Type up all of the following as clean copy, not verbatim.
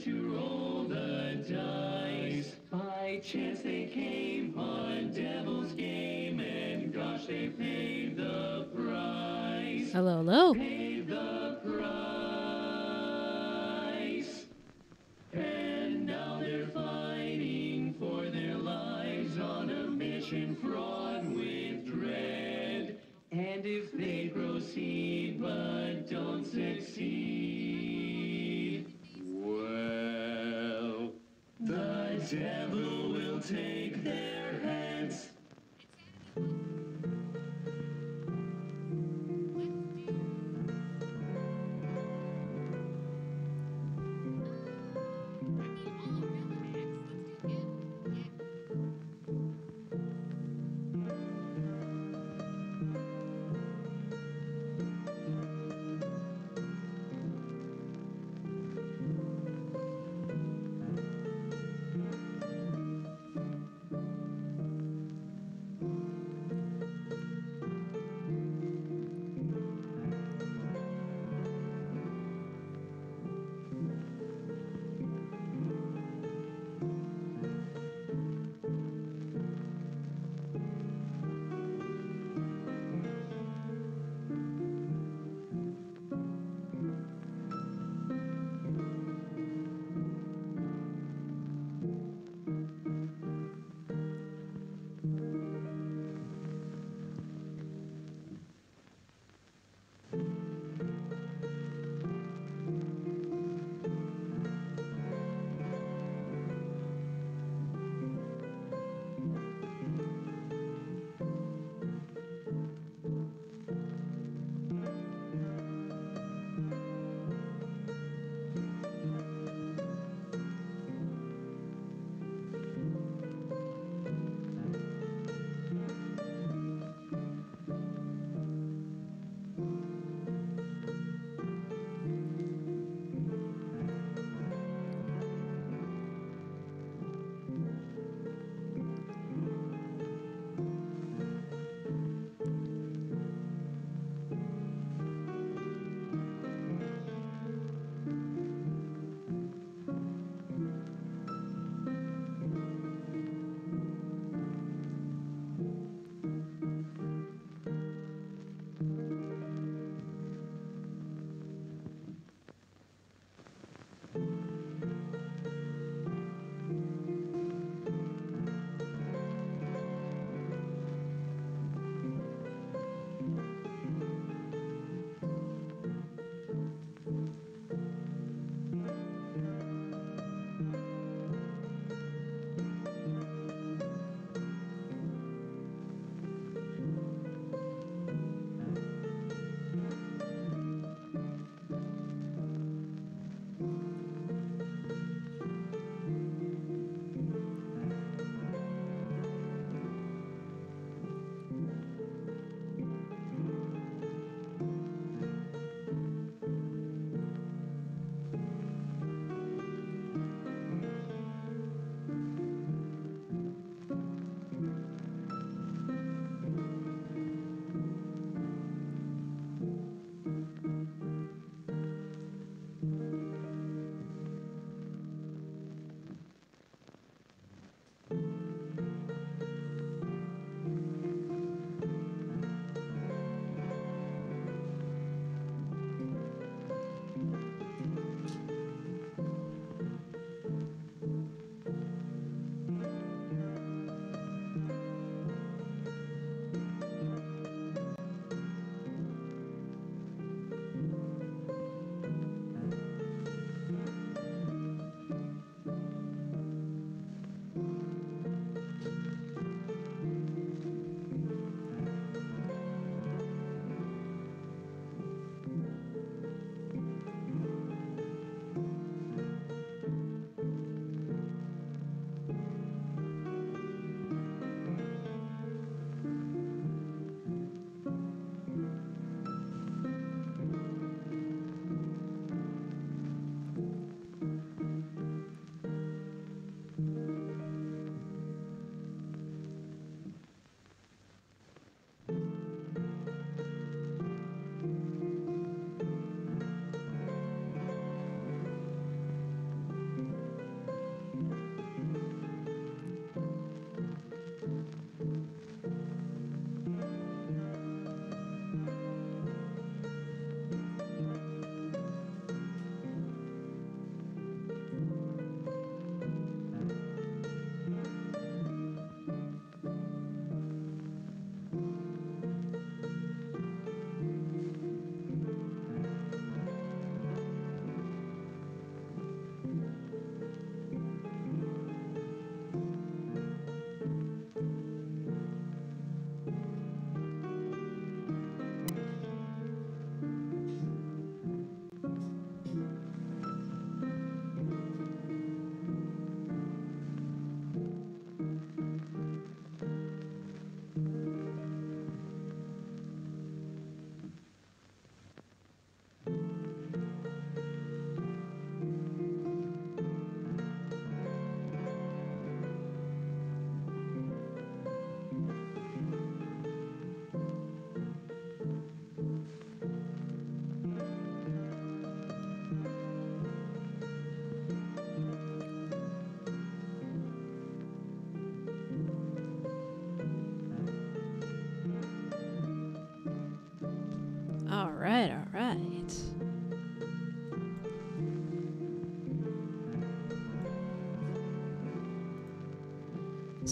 to roll the dice. By chance they came on Devil's Game, and gosh, they paid the price. Hello, hello. Paid the price. And now they're fighting for their lives on a mission fraught with dread. And if they proceed but don't succeed, well, the devil will take their heads.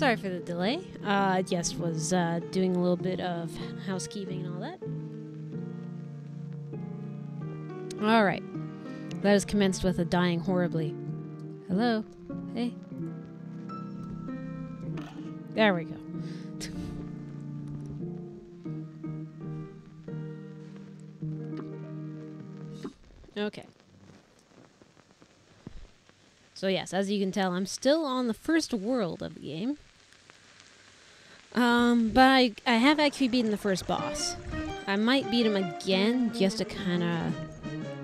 Sorry for the delay. I just was doing a little bit of housekeeping and all that. Alright. That has commenced with a dying horribly. Hello? Hey? There we go. Okay. So yes, as you can tell, I'm still on the first world of the game. But I have actually beaten the first boss. I might beat him again, just to kind of...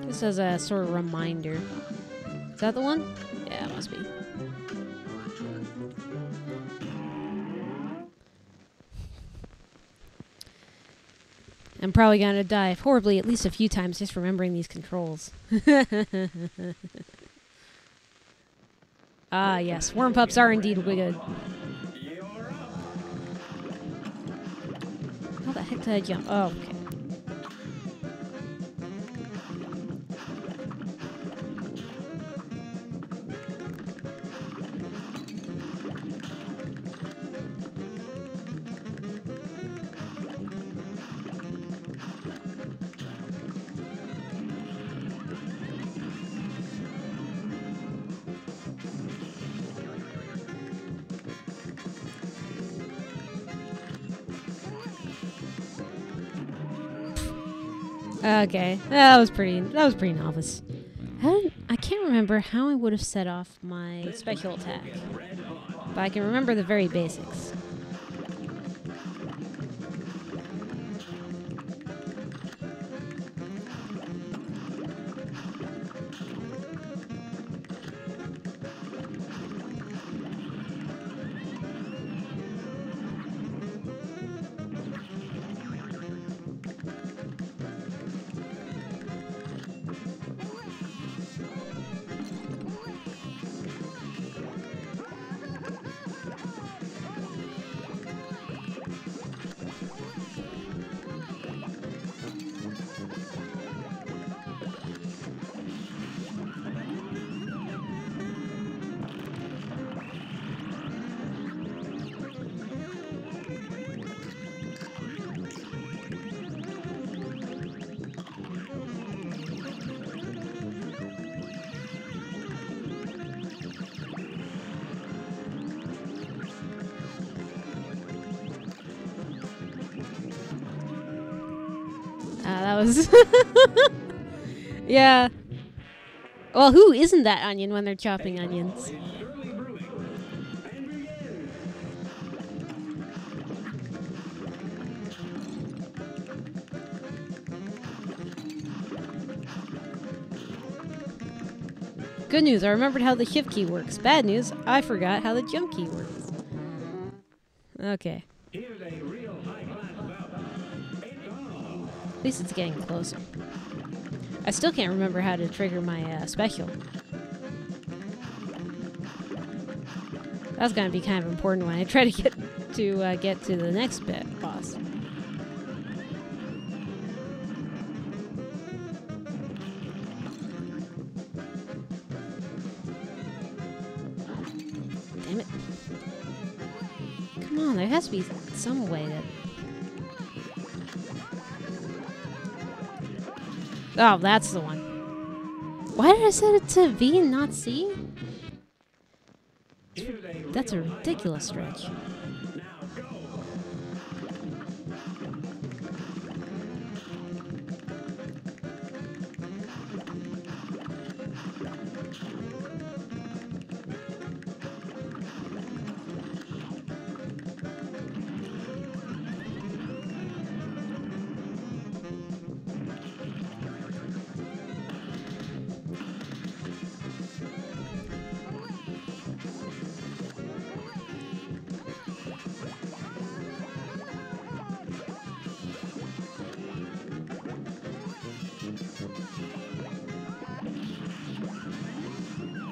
Just as a sort of reminder. Is that the one? Yeah, it must be. I'm probably gonna die horribly at least a few times just remembering these controls. Ah, yes. Worm pups are indeed good. How the heck did I jump? Oh, okay. Okay, that was pretty novice. I can't remember how I would have set off my special attack, but I can remember the very basics. That was... Yeah. Well, who isn't that onion when they're chopping onions? Good news, I remembered how the shift key works. Bad news, I forgot how the jump key works. Okay. At least it's getting closer. I still can't remember how to trigger my special. That's gonna be kind of important when I try to get to the next boss. Damn it! Come on, there has to be some way that. Oh, that's the one. Why did I set it to V and not C? That's a ridiculous stretch.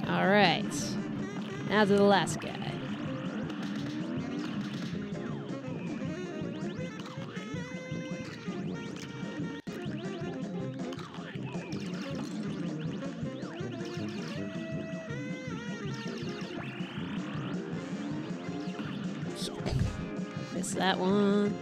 Alright. Now to the last guy. that one.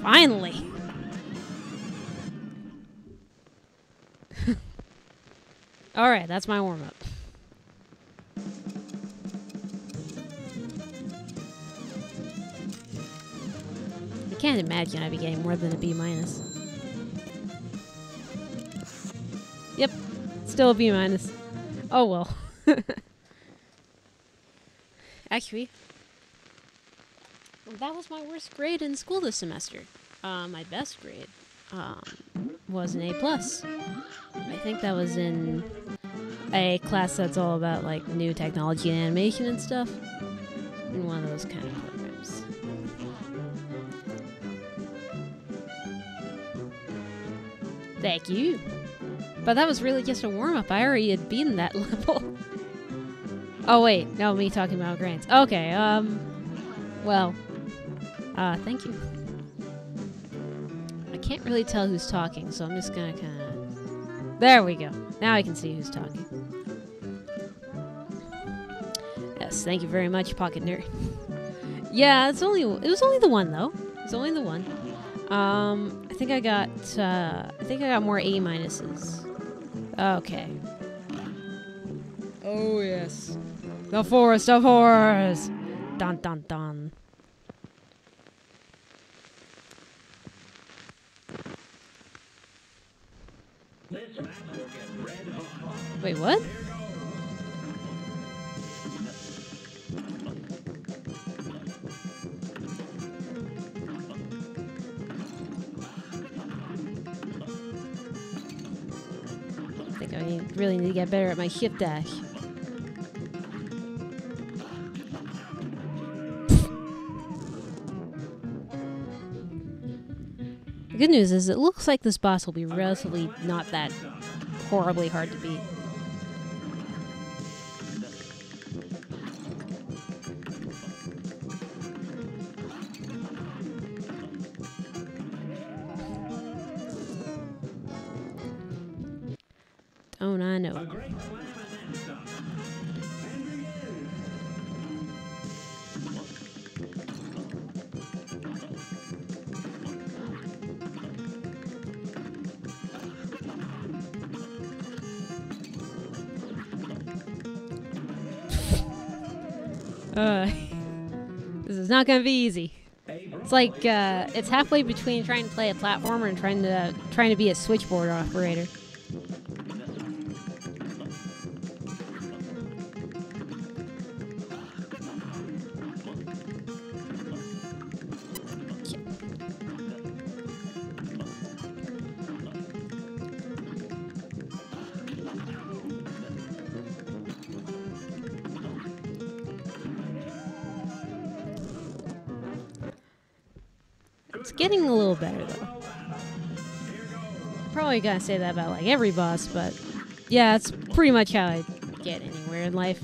Finally! Alright, that's my warm-up. I can't imagine I'd be getting more than a B-. Yep, still a B-. Oh well. Actually, that was my worst grade in school this semester. My best grade was an A+. I think that was in a class that's all about like new technology and animation and stuff. In one of those kind of programs. Thank you. But that was really just a warm-up. I already had beaten that level. Oh wait, no, me talking about grades. Okay, well, thank you. I can't really tell who's talking, so I'm just gonna kinda... There we go. Now I can see who's talking. Yes, thank you very much, Pocket Nerd. Yeah, it was only the one though. It was only the one. I think I got more A-. Okay. Oh yes. The Forest of Horrors! Dun dun dun. Wait, what? I think I really need to get better at my shift dash. The good news is it looks like this boss will be relatively not that horribly hard to beat. Don't I know? This is not gonna be easy. It's like it's halfway between trying to play a platformer and trying to be a switchboard operator. It's getting a little better, though. Probably gonna say that about, like, every boss, but... yeah, it's pretty much how I get anywhere in life.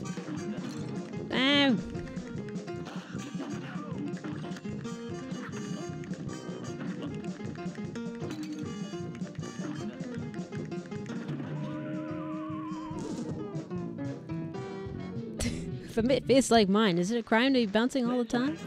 If a face like mine, is it a crime to be bouncing all the time?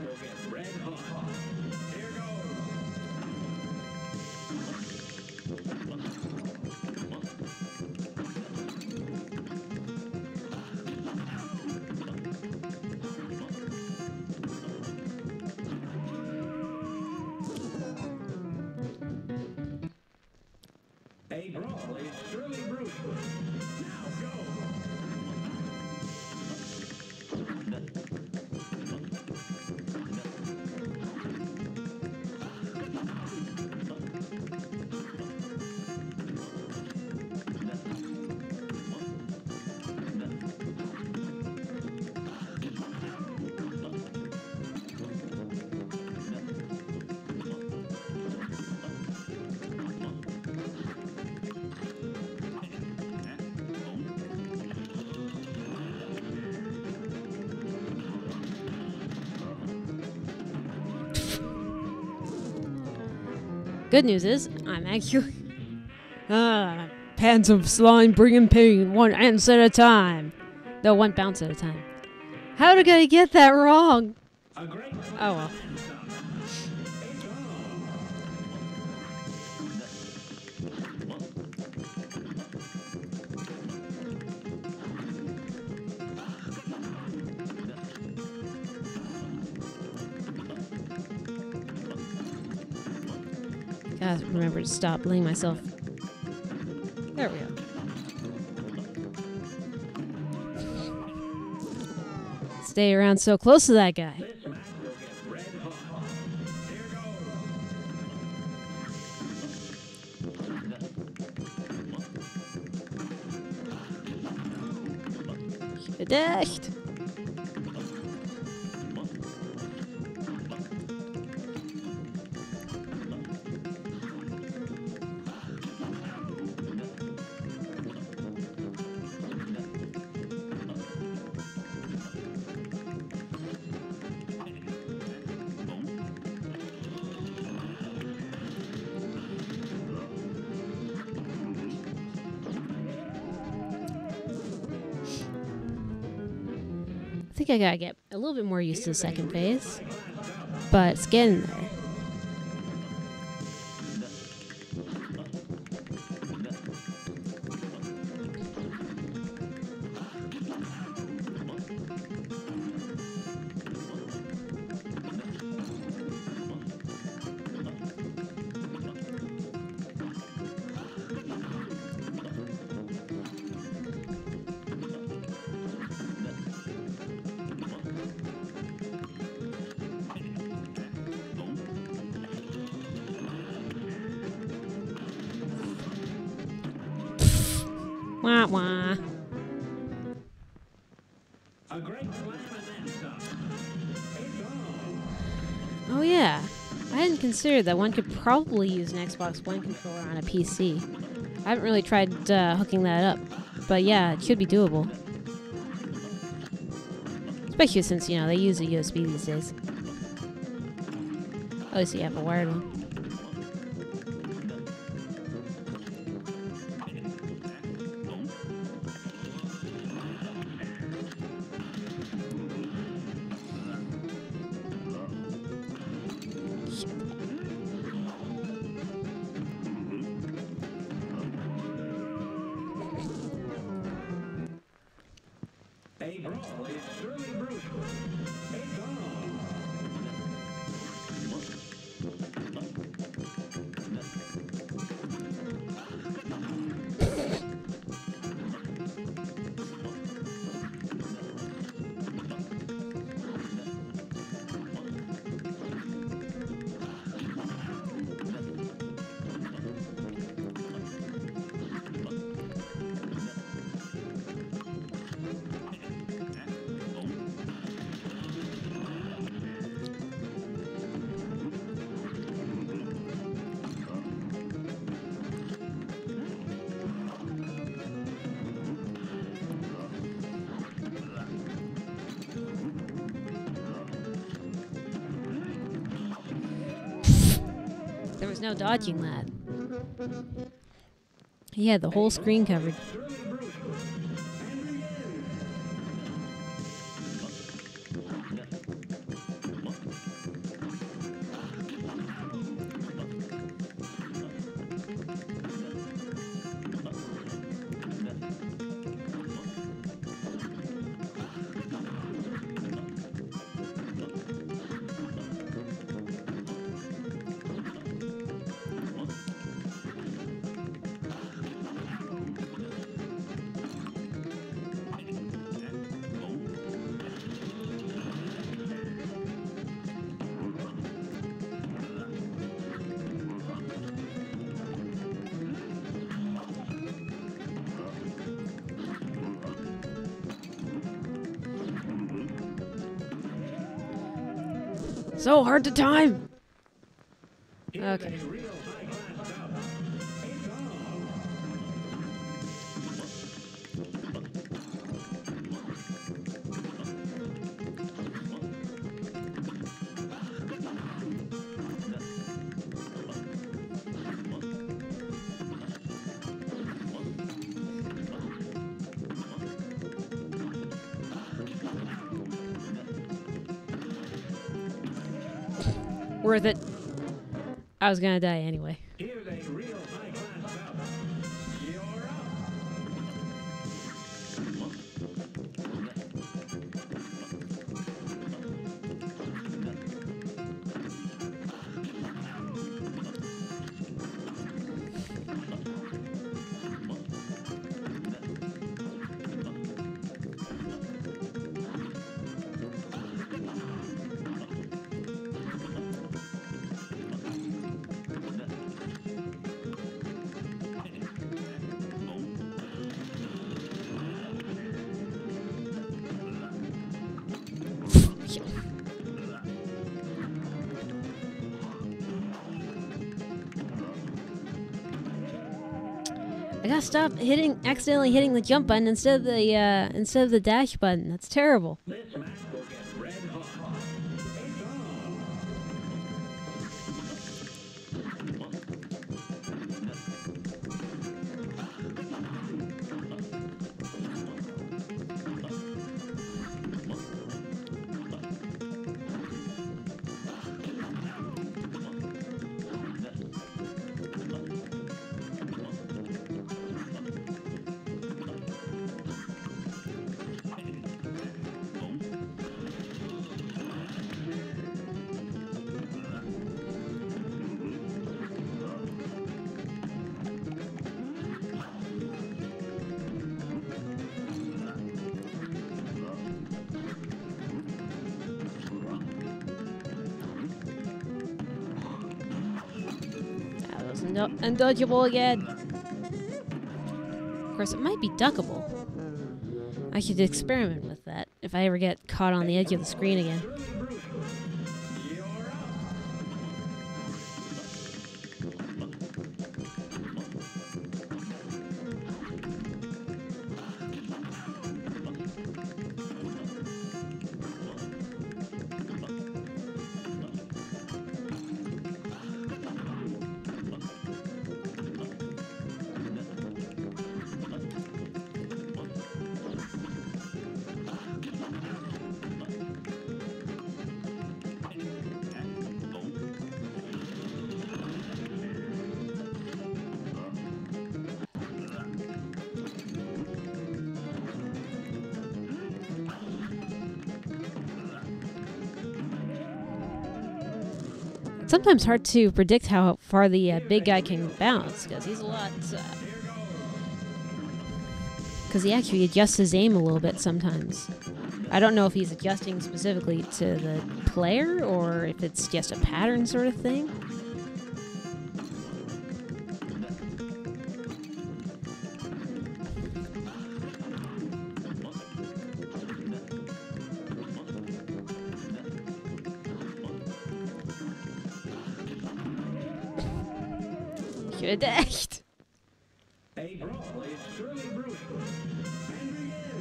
Good news is, I'm actually... pants of slime bringing pain, one ants at a time. No, one bounce at a time. How did I get that wrong? Oh well. Gotta remember to stop laying myself. There we go. Stay around so close to that guy. Verdächt. I think I gotta get a little bit more used to the second phase, but it's getting there. Wah wah. Oh yeah, I hadn't considered that one could probably use an Xbox One controller on a PC. I haven't really tried hooking that up, but yeah, it should be doable. Especially since, you know, they use a USB these days. At least you have a wired one. There was no dodging that. He had the whole screen covered. So hard to time. Okay. Worth it. I was gonna die anyway. Here's a real high-class bout. You're up. I gotta stop accidentally hitting the jump button instead of the dash button. That's terrible. This match will get red hot. It's on. That was undodgeable again. Of course, it might be duckable. I should experiment with that if I ever get caught on the edge of the screen again. It's sometimes hard to predict how far the big guy can bounce, because he's a lot... Because he actually adjusts his aim a little bit sometimes. I don't know if he's adjusting specifically to the player, or if it's just a pattern sort of thing. Should have dashed. A brawl is surely brewing. And begin.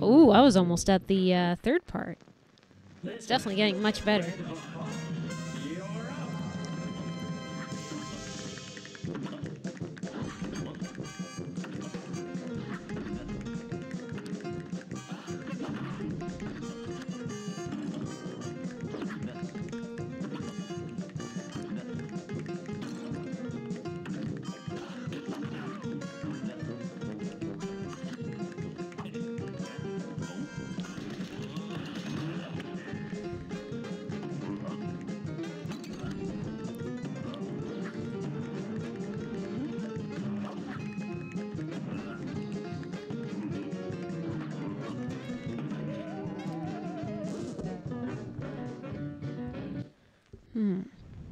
Oh, I was almost at the third part. It's definitely getting much better.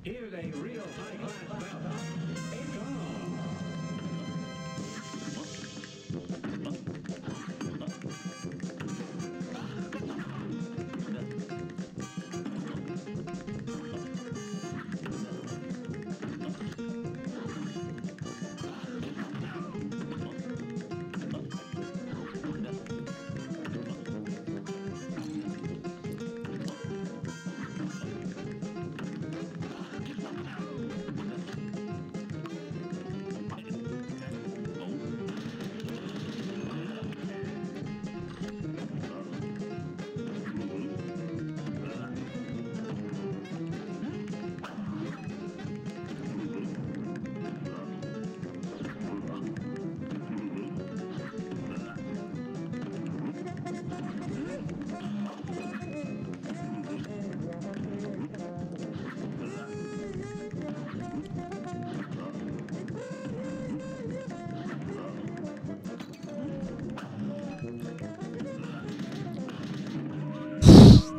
Here's a real high-class belt. A gong.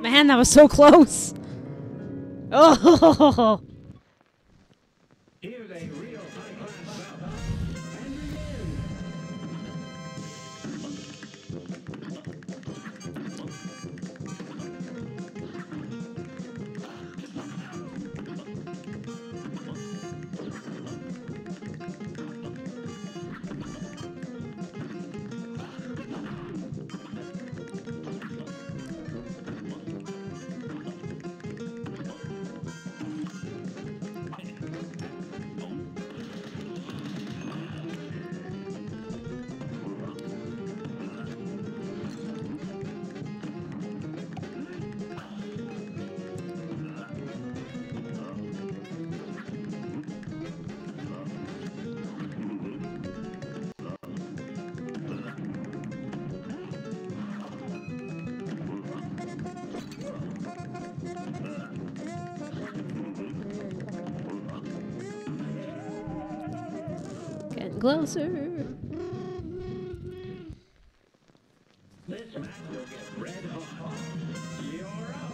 Man, that was so close. Oh. Here's a real high-class belt. And begin. Getting closer. This match will get red hot. You're up.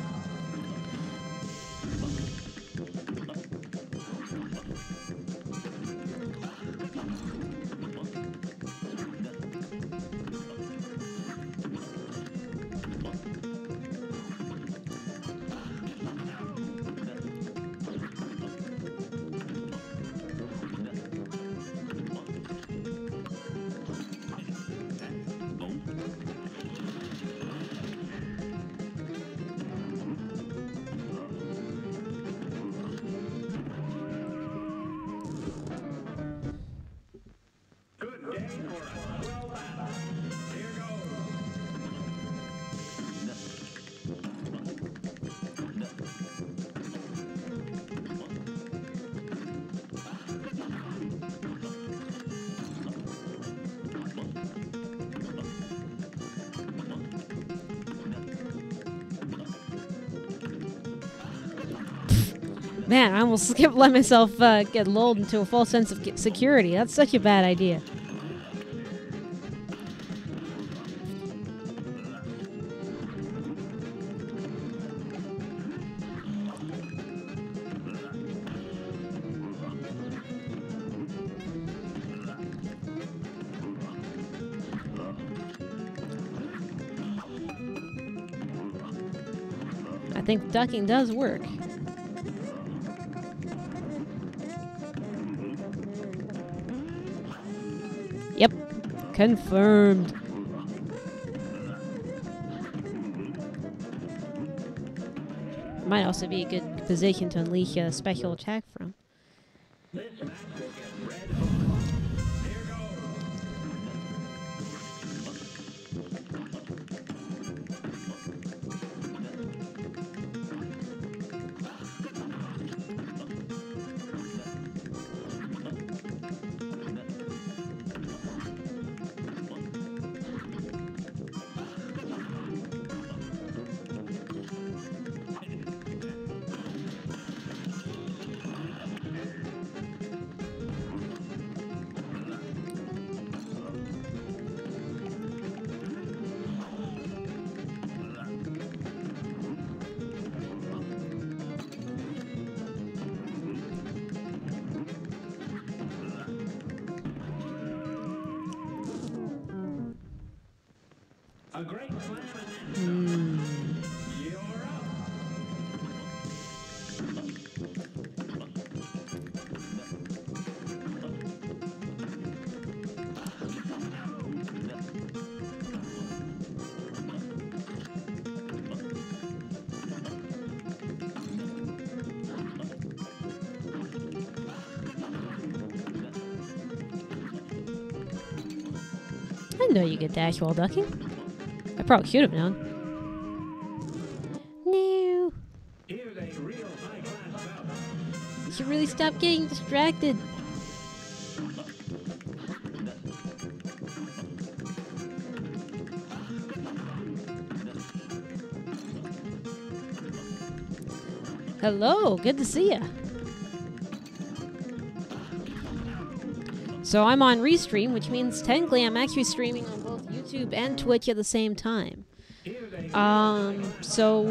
Good day for a swell battle. Here goes. Man, I almost let myself get lulled into a false sense of security. That's such a bad idea. I think ducking does work. Yep, confirmed. Might also be a good position to unleash a special attack from. This match will get red hot. Here goes. A great slam and then you're up. I didn't know you could dash while ducking. I probably should have known. No. Here's a real high-class bout. You should really stop getting distracted. Hello, good to see ya. So I'm on Restream, which means technically I'm actually streaming on both YouTube and Twitch at the same time. So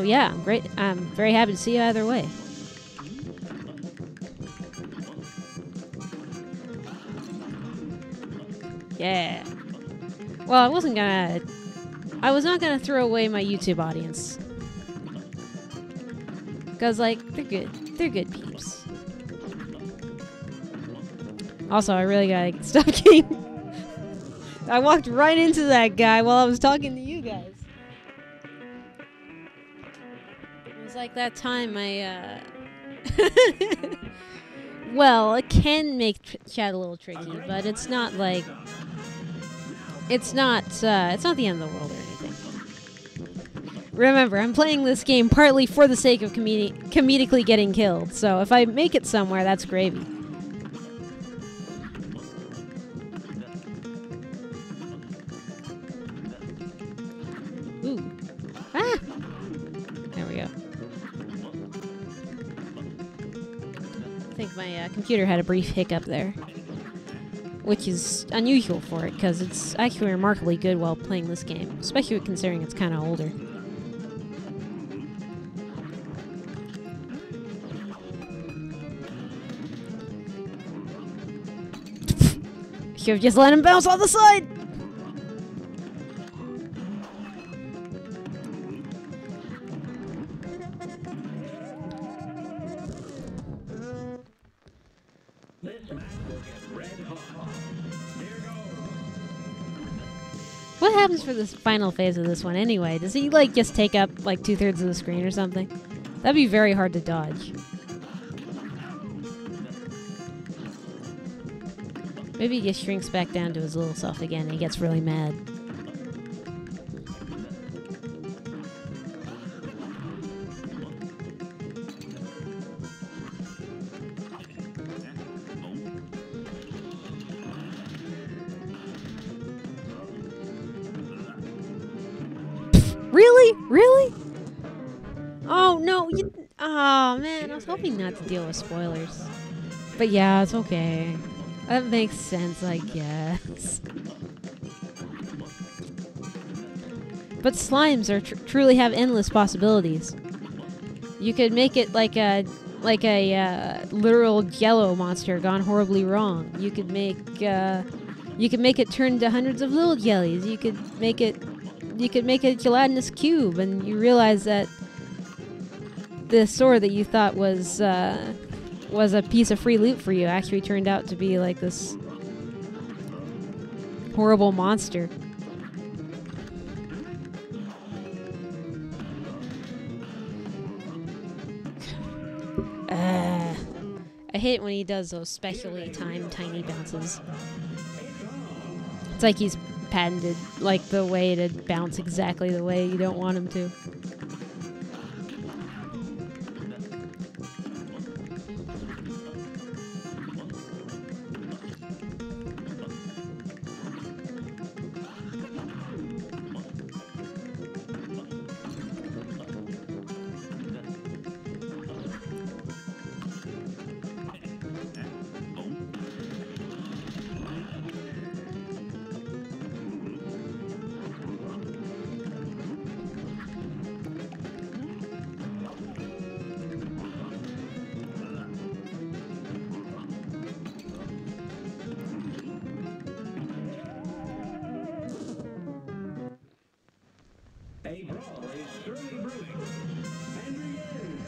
yeah, I'm great. I'm very happy to see you either way. Yeah. Well, I was not gonna throw away my YouTube audience. Cause like, they're good peeps. Also, I really gotta stop getting... I walked right into that guy while I was talking to you guys. It was like that time I, well, it can make chat a little tricky, but it's not like... it's not the end of the world or anything. Remember, I'm playing this game partly for the sake of comedically getting killed, so if I make it somewhere, that's gravy. Ooh. Ah! There we go. I think my computer had a brief hiccup there. Which is unusual for it, because it's actually remarkably good while playing this game. Especially considering it's kind of older. Should have just let him bounce on the side! What happens for this final phase of this one anyway? Does he like just take up like 2/3 of the screen or something? That'd be very hard to dodge. Maybe he just shrinks back down to his little self again and he gets really mad. Really? Really? Oh, no. Oh, man. I was hoping not to deal with spoilers. But yeah, it's okay. That makes sense, I guess. But slimes are truly have endless possibilities. You could make it like a literal Jello monster gone horribly wrong. You could make it turn into hundreds of little jellies. You could make a gelatinous cube, and you realize that the sword that you thought was a piece of free loot for you actually turned out to be like this horrible monster. I hate when he does those specially timed tiny bounces. It's like he's patented like the way to bounce exactly the way you don't want him to. A brawl is surely brewing. And begin.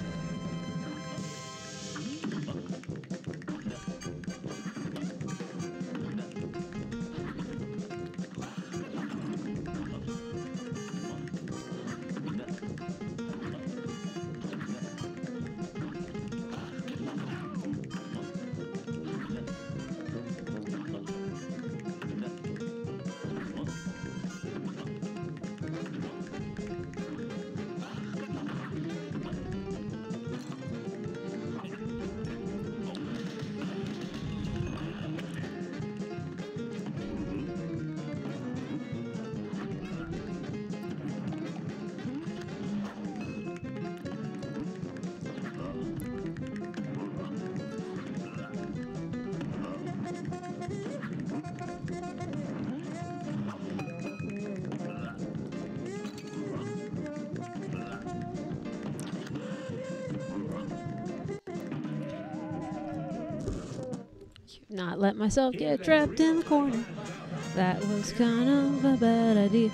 Not let myself get trapped in the corner. That was kind of a bad idea.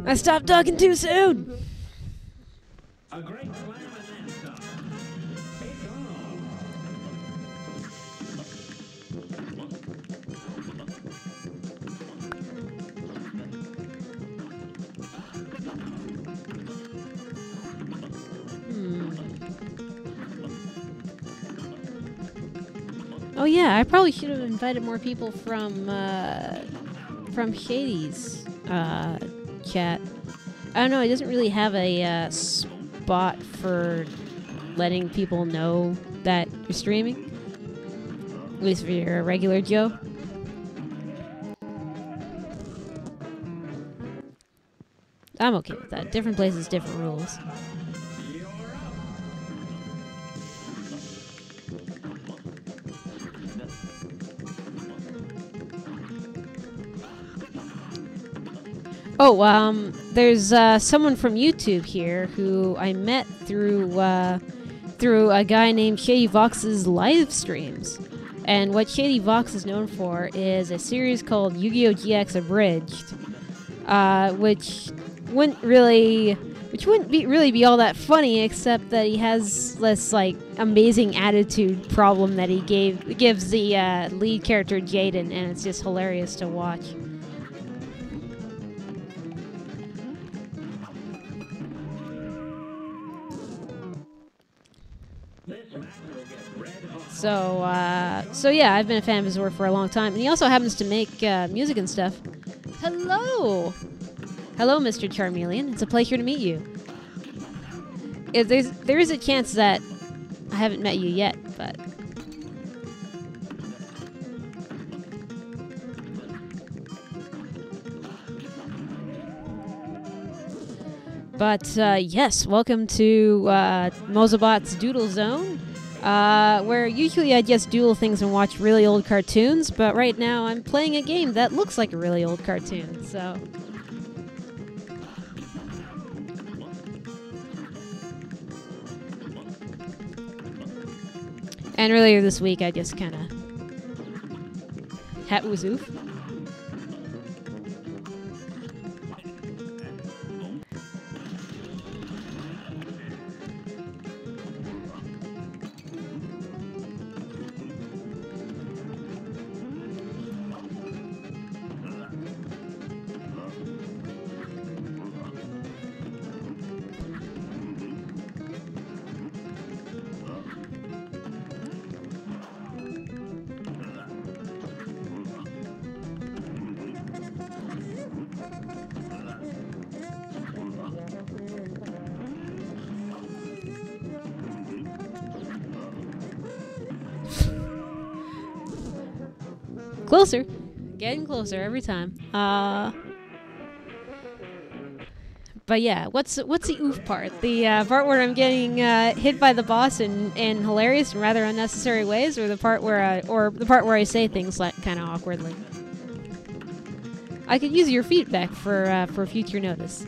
I stopped talking too soon. A great slam and then some. It's on. Oh yeah, I probably should have invited more people from Shady's chat. I don't know. It doesn't really have a spot for letting people know that you're streaming. At least if you're a regular Joe. I'm okay with that. Different places, different rules. Oh, there's someone from YouTube here who I met through a guy named Shady Vox's live streams. And what Shady Vox is known for is a series called Yu-Gi-Oh! GX Abridged, which wouldn't really be all that funny, except that he has this like amazing attitude problem that he gives the lead character Jaden, and it's just hilarious to watch. So yeah, I've been a fan of his work for a long time, and he also happens to make music and stuff. Hello, Mr. Charmeleon. It's a pleasure to meet you. There is a chance that I haven't met you yet, but yes, welcome to Mosobot's Doodle Zone. Where usually I just doodle things and watch really old cartoons, but right now I'm playing a game that looks like a really old cartoon, so... And earlier this week I just kinda... hat was oof. Closer. Getting closer every time. But yeah, what's the oof part? The part where I'm getting hit by the boss in hilarious and rather unnecessary ways, or the part where I say things like kind of awkwardly. I could use your feedback for future notice.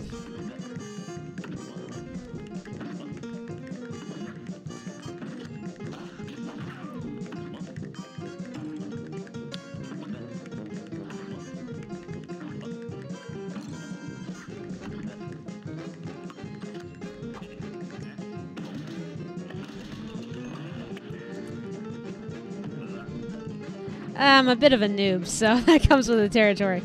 I'm a bit of a noob, so that comes with the territory.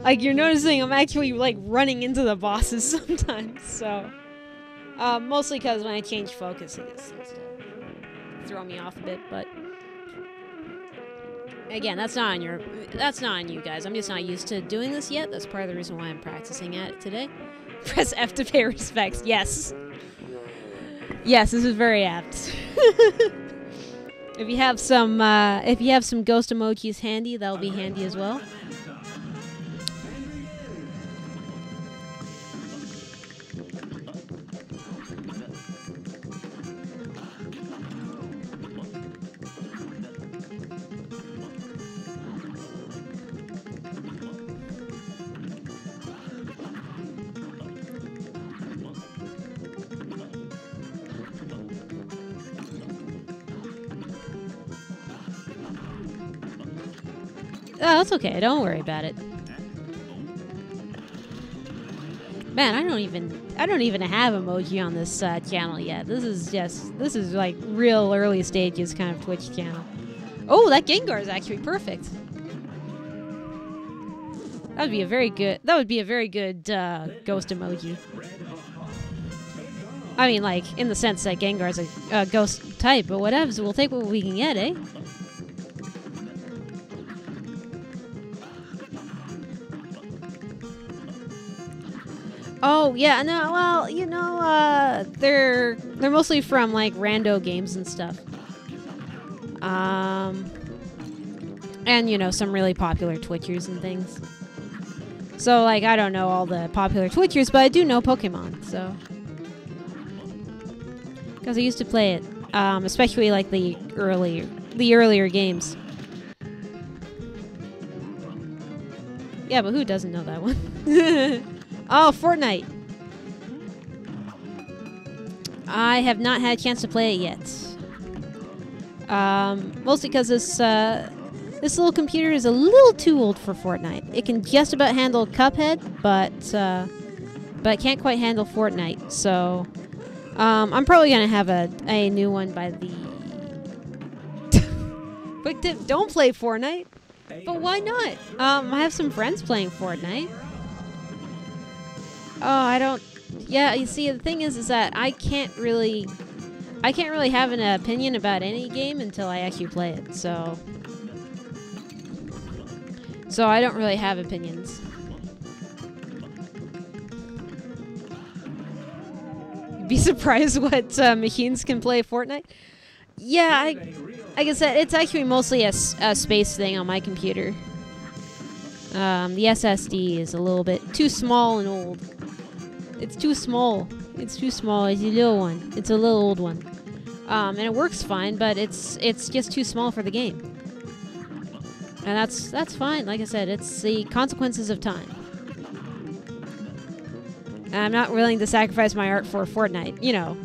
Like, you're noticing I'm actually, like, running into the bosses sometimes, so... mostly because when I change focus, it seems to throw me off a bit, but... Again, that's not on you guys. I'm just not used to doing this yet. That's part of the reason why I'm practicing at it today. Press F to pay respects. Yes. Yes, this is very apt. If you have some ghost emojis handy, that'll be handy as well. Oh, that's okay. Don't worry about it. Man, I don't even have emoji on this channel yet. This is like real early stages kind of Twitch channel. Oh, that Gengar is actually perfect. That would be a very good ghost emoji. I mean, like, in the sense that Gengar's a ghost type, but whatevs, we'll take what we can get, eh? Oh, yeah, no, well, you know, they're mostly from, like, rando games and stuff. And, you know, some really popular Twitchers and things. So, like, I don't know all the popular Twitchers, but I do know Pokemon, so... Because I used to play it, especially, like, the earlier games. Yeah, but who doesn't know that one? Oh, Fortnite! I have not had a chance to play it yet. Mostly because this little computer is a little too old for Fortnite. It can just about handle Cuphead, but it can't quite handle Fortnite. So, I'm probably gonna have a new one by the... But don't play Fortnite! But why not? I have some friends playing Fortnite. Oh, I don't... Yeah, you see, the thing is that I can't really have an opinion about any game until I actually play it, so I don't really have opinions. You'd be surprised what machines can play Fortnite? Yeah, like I said, it's actually mostly a space thing on my computer. The SSD is a little bit too small and old. It's too small. It's too small. It's a little one. It's a little old one. And it works fine, but it's just too small for the game. And that's fine. Like I said, it's the consequences of time. And I'm not willing to sacrifice my art for Fortnite, you know.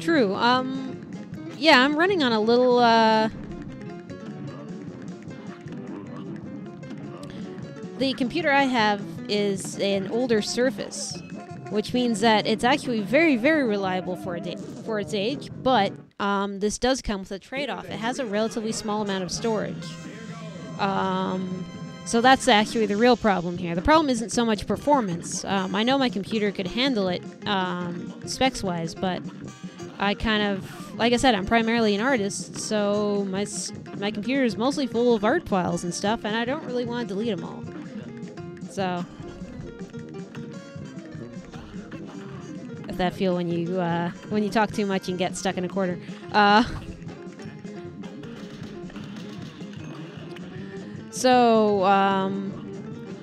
True. Yeah, I'm running on a little, the computer I have is an older Surface, which means that it's actually very, very reliable for its age, but this does come with a trade-off. It has a relatively small amount of storage. So that's actually the real problem here. The problem isn't so much performance. I know my computer could handle it specs-wise, but I kind of, like I said, I'm primarily an artist, so my computer is mostly full of art files and stuff, and I don't really want to delete them all. So, if that feel when you talk too much and get stuck in a corner.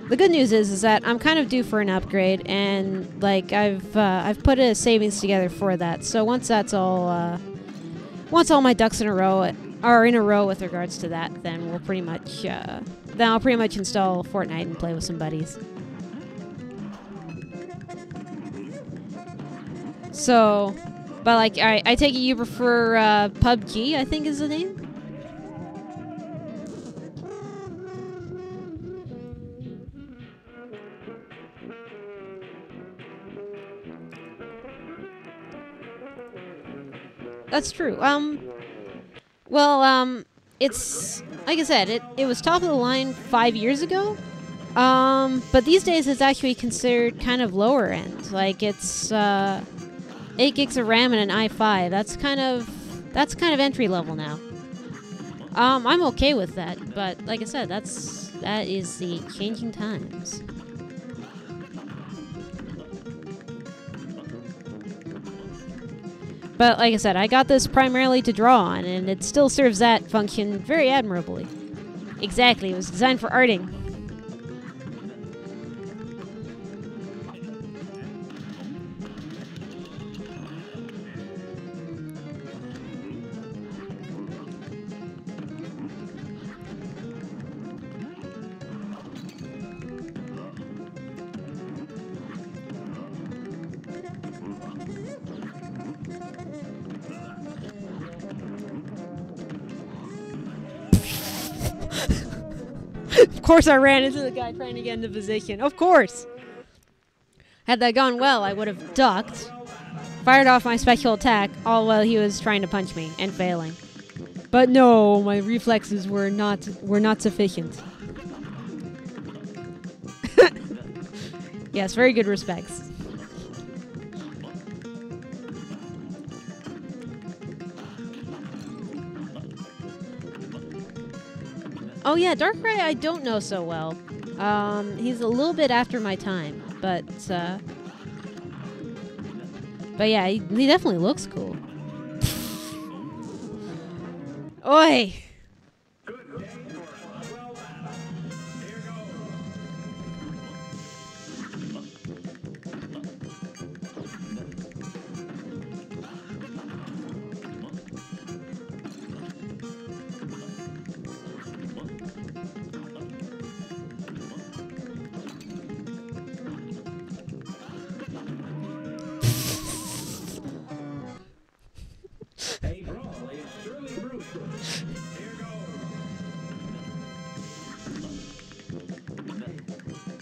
The good news is that I'm kind of due for an upgrade, and like I've put a savings together for that. So once all my ducks in a row are in a row with regards to that, then I'll pretty much install Fortnite and play with some buddies. So, but like I take it you prefer PUBG, I think is the name. That's true. It's like I said, it was top of the line 5 years ago. But these days it's actually considered kind of lower end. Like it's 8 gigs of RAM and an i5. That's kind of entry level now. I'm okay with that, but like I said, that is the changing times. But like I said, I got this primarily to draw on, and it still serves that function very admirably. Exactly, it was designed for arting. Of course I ran into the guy trying to get into position. Of course! Had that gone well, I would have ducked, fired off my special attack, all while he was trying to punch me, and failing. But no, my reflexes were not sufficient. Yes, very good respects. Oh yeah, Darkrai I don't know so well. He's a little bit after my time, but yeah, he definitely looks cool. Oi!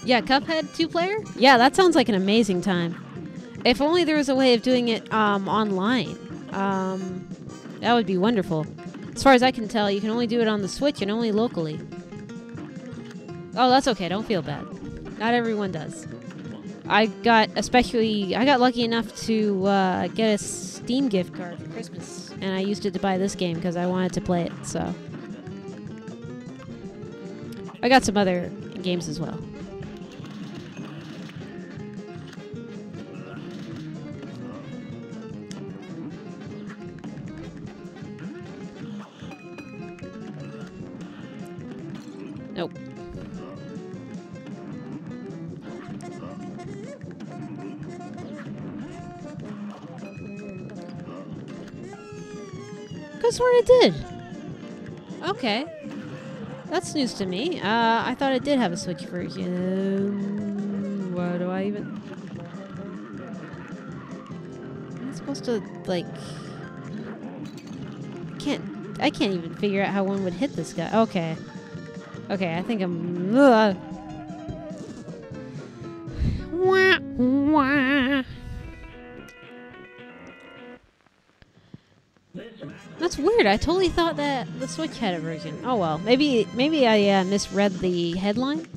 Yeah, Cuphead 2-player? Yeah, that sounds like an amazing time. If only there was a way of doing it online. That would be wonderful. As far as I can tell, you can only do it on the Switch and only locally. Oh, that's okay. Don't feel bad. Not everyone does. I got lucky enough to get a Steam gift card for Christmas, and I used it to buy this game because I wanted to play it, so. I got some other games as well. Nope. Could've sworn it did. Okay. That's news to me. I thought it did have a Switch version. What do I even... I'm supposed to, like... I can't even figure out how one would hit this guy. Okay. Okay, I think I'm... Wah, wah. This That's weird. I totally thought that the Switch had a version. Oh well, maybe I misread the headline.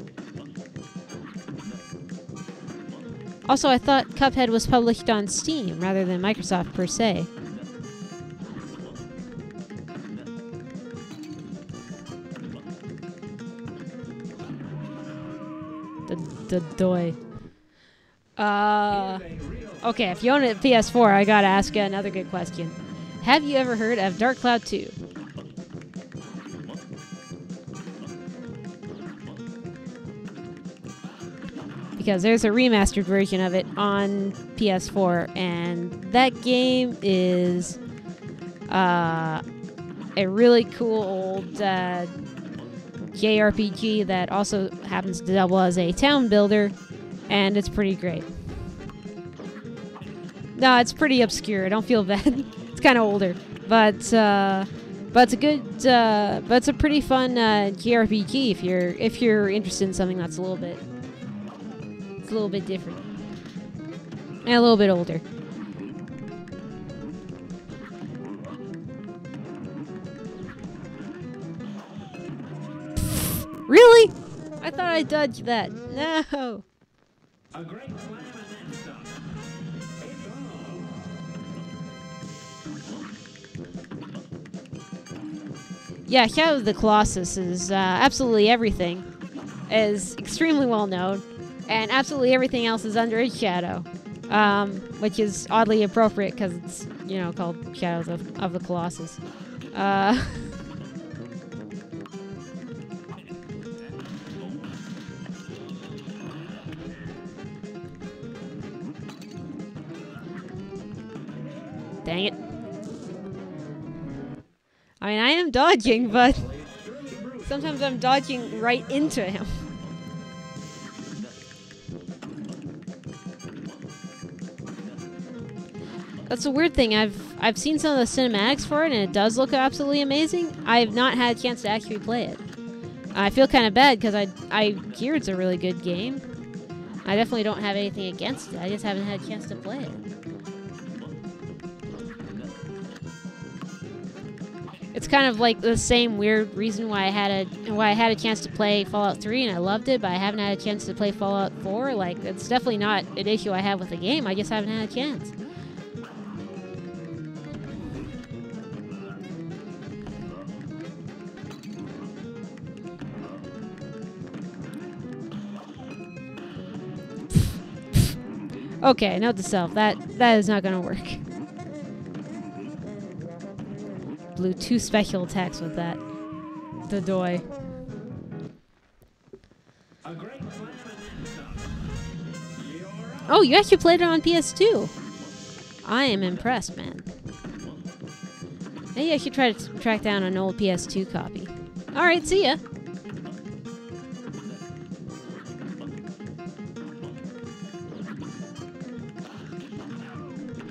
Also, I thought Cuphead was published on Steam rather than Microsoft per se. The doy. Okay, if you own a PS4, I gotta ask you another good question. Have you ever heard of Dark Cloud 2? Because there's a remastered version of it on PS4, and that game is a really cool old JRPG that also happens to double as a town builder, and it's pretty great. No, it's pretty obscure. Don't feel bad. It's kind of older, but it's a good, but it's a pretty fun JRPG if you're interested in something that's a little bit different and a little bit older. Really? I thought I dodged that. No. A great slam and then some. Yeah, Shadow of the Colossus is absolutely everything. Is extremely well known, and absolutely everything else is under its shadow, which is oddly appropriate because it's called Shadow of the Colossus. Dang it. I mean, I am dodging, but sometimes I'm dodging right into him. That's a weird thing. I've seen some of the cinematics for it, and it does look absolutely amazing. I have not had a chance to actually play it. I feel kind of bad because I hear it's a really good game. I definitely don't have anything against it. I just haven't had a chance to play it. It's kind of like the same weird reason why I had a chance to play Fallout 3 and I loved it, but I haven't had a chance to play Fallout 4. Like, it's definitely not an issue I have with the game. I just haven't had a chance. Okay, note to self. That is not gonna work. Blew 2 special attacks with that. The doy. Oh, you actually played it on PS2. I am impressed, man. Maybe I should try to track down an old PS2 copy. Alright, see ya.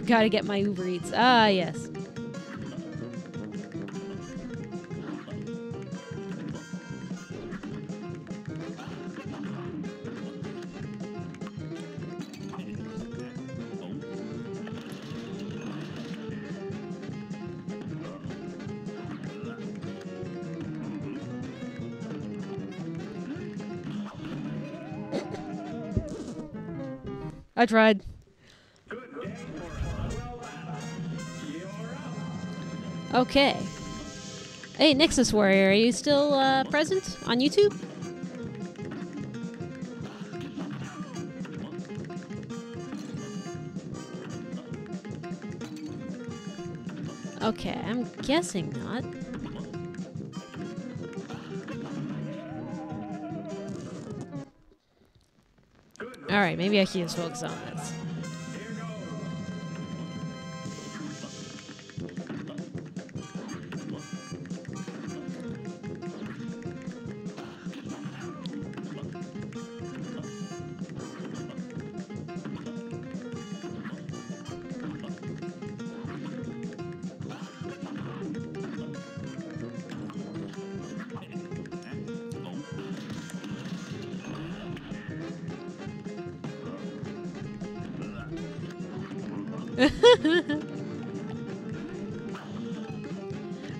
Gotta get my Uber Eats. Ah, yes. I tried. Okay. Hey, Nexus Warrior, are you still present on YouTube? Okay, I'm guessing not. Alright, maybe I should just focus on this.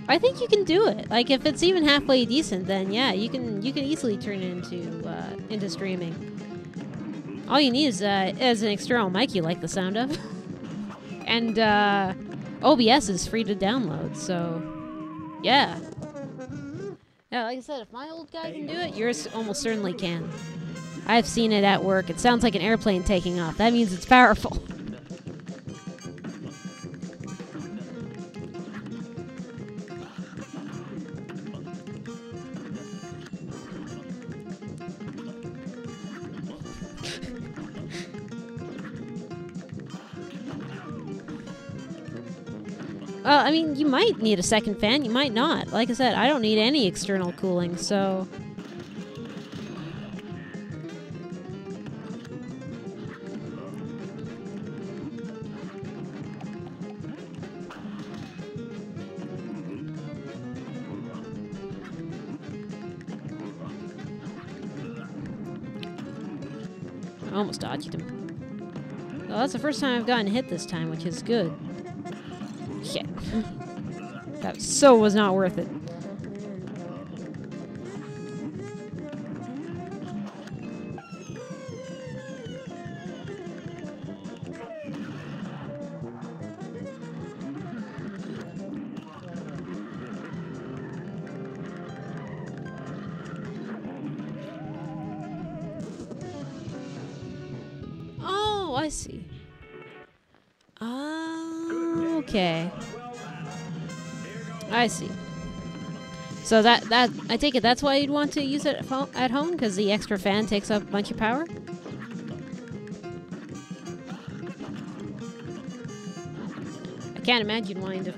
I think you can do it. Like, if it's even halfway decent, then yeah, you can easily turn it into streaming. All you need is an external mic you like the sound of, and OBS is free to download. So yeah, like I said, if my old guy can do it, yours almost certainly can. I've seen it at work. It sounds like an airplane taking off. That means it's powerful. Well, I mean, you might need a second fan, you might not. Like I said, I don't need any external cooling, so... I almost dodged him. Well, that's the first time I've gotten hit this time, which is good. Shit. That was not worth it. Oh, I see. Okay. I see. So that I take it that's why you'd want to use it at home, because the extra fan takes up a bunch of power? I can't imagine wanting to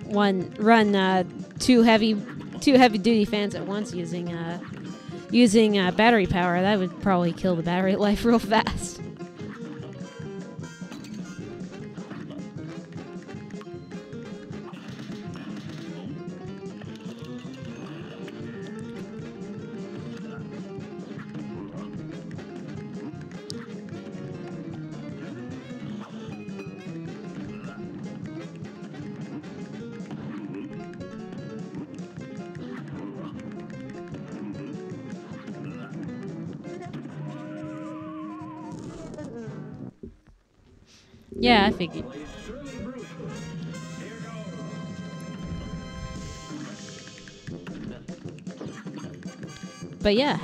run two heavy duty fans at once using battery power. That would probably kill the battery life real fast. Yeah, I figured. But yeah,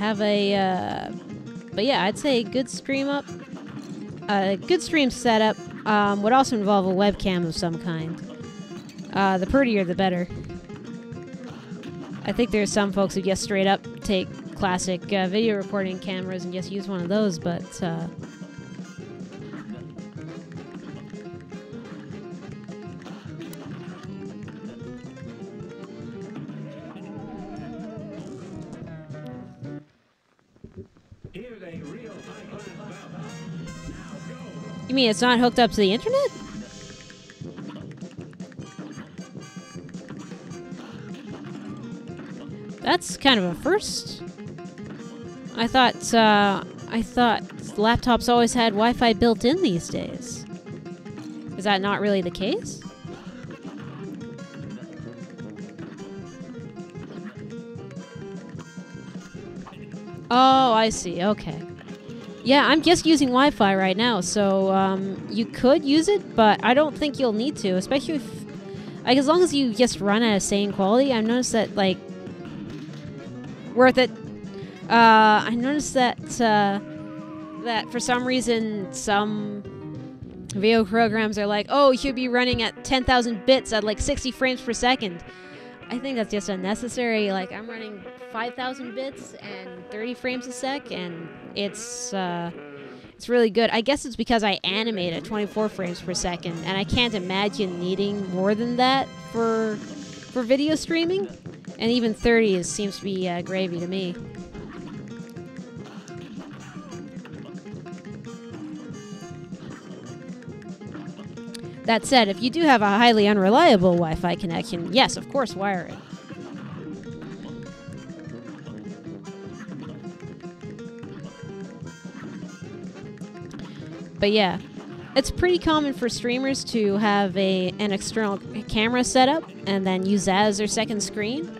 I'd say good stream setup would also involve a webcam of some kind. The prettier, the better. I think there's some folks who just straight up take classic video recording cameras and just use one of those, but you mean it's not hooked up to the internet? That's kind of a first. I thought laptops always had Wi-Fi built in these days. Is that not really the case? Oh, I see. Okay. Yeah, I'm just using Wi-Fi right now, so you could use it, but I don't think you'll need to, especially if, like, as long as you just run at a sane quality. I've noticed that, like, worth it. I noticed that that for some reason some video programs are like, oh, you should be running at 10,000 bits at like 60 frames per second. I think that's just unnecessary. Like, I'm running 5,000 bits and 30 frames a sec, and it's really good. I guess it's because I animate at 24 frames per second, and I can't imagine needing more than that for video streaming. And even 30 seems to be gravy to me. That said, if you do have a highly unreliable Wi-Fi connection, yes, of course, wire it. But yeah, it's pretty common for streamers to have an external camera set up and then use that as their second screen,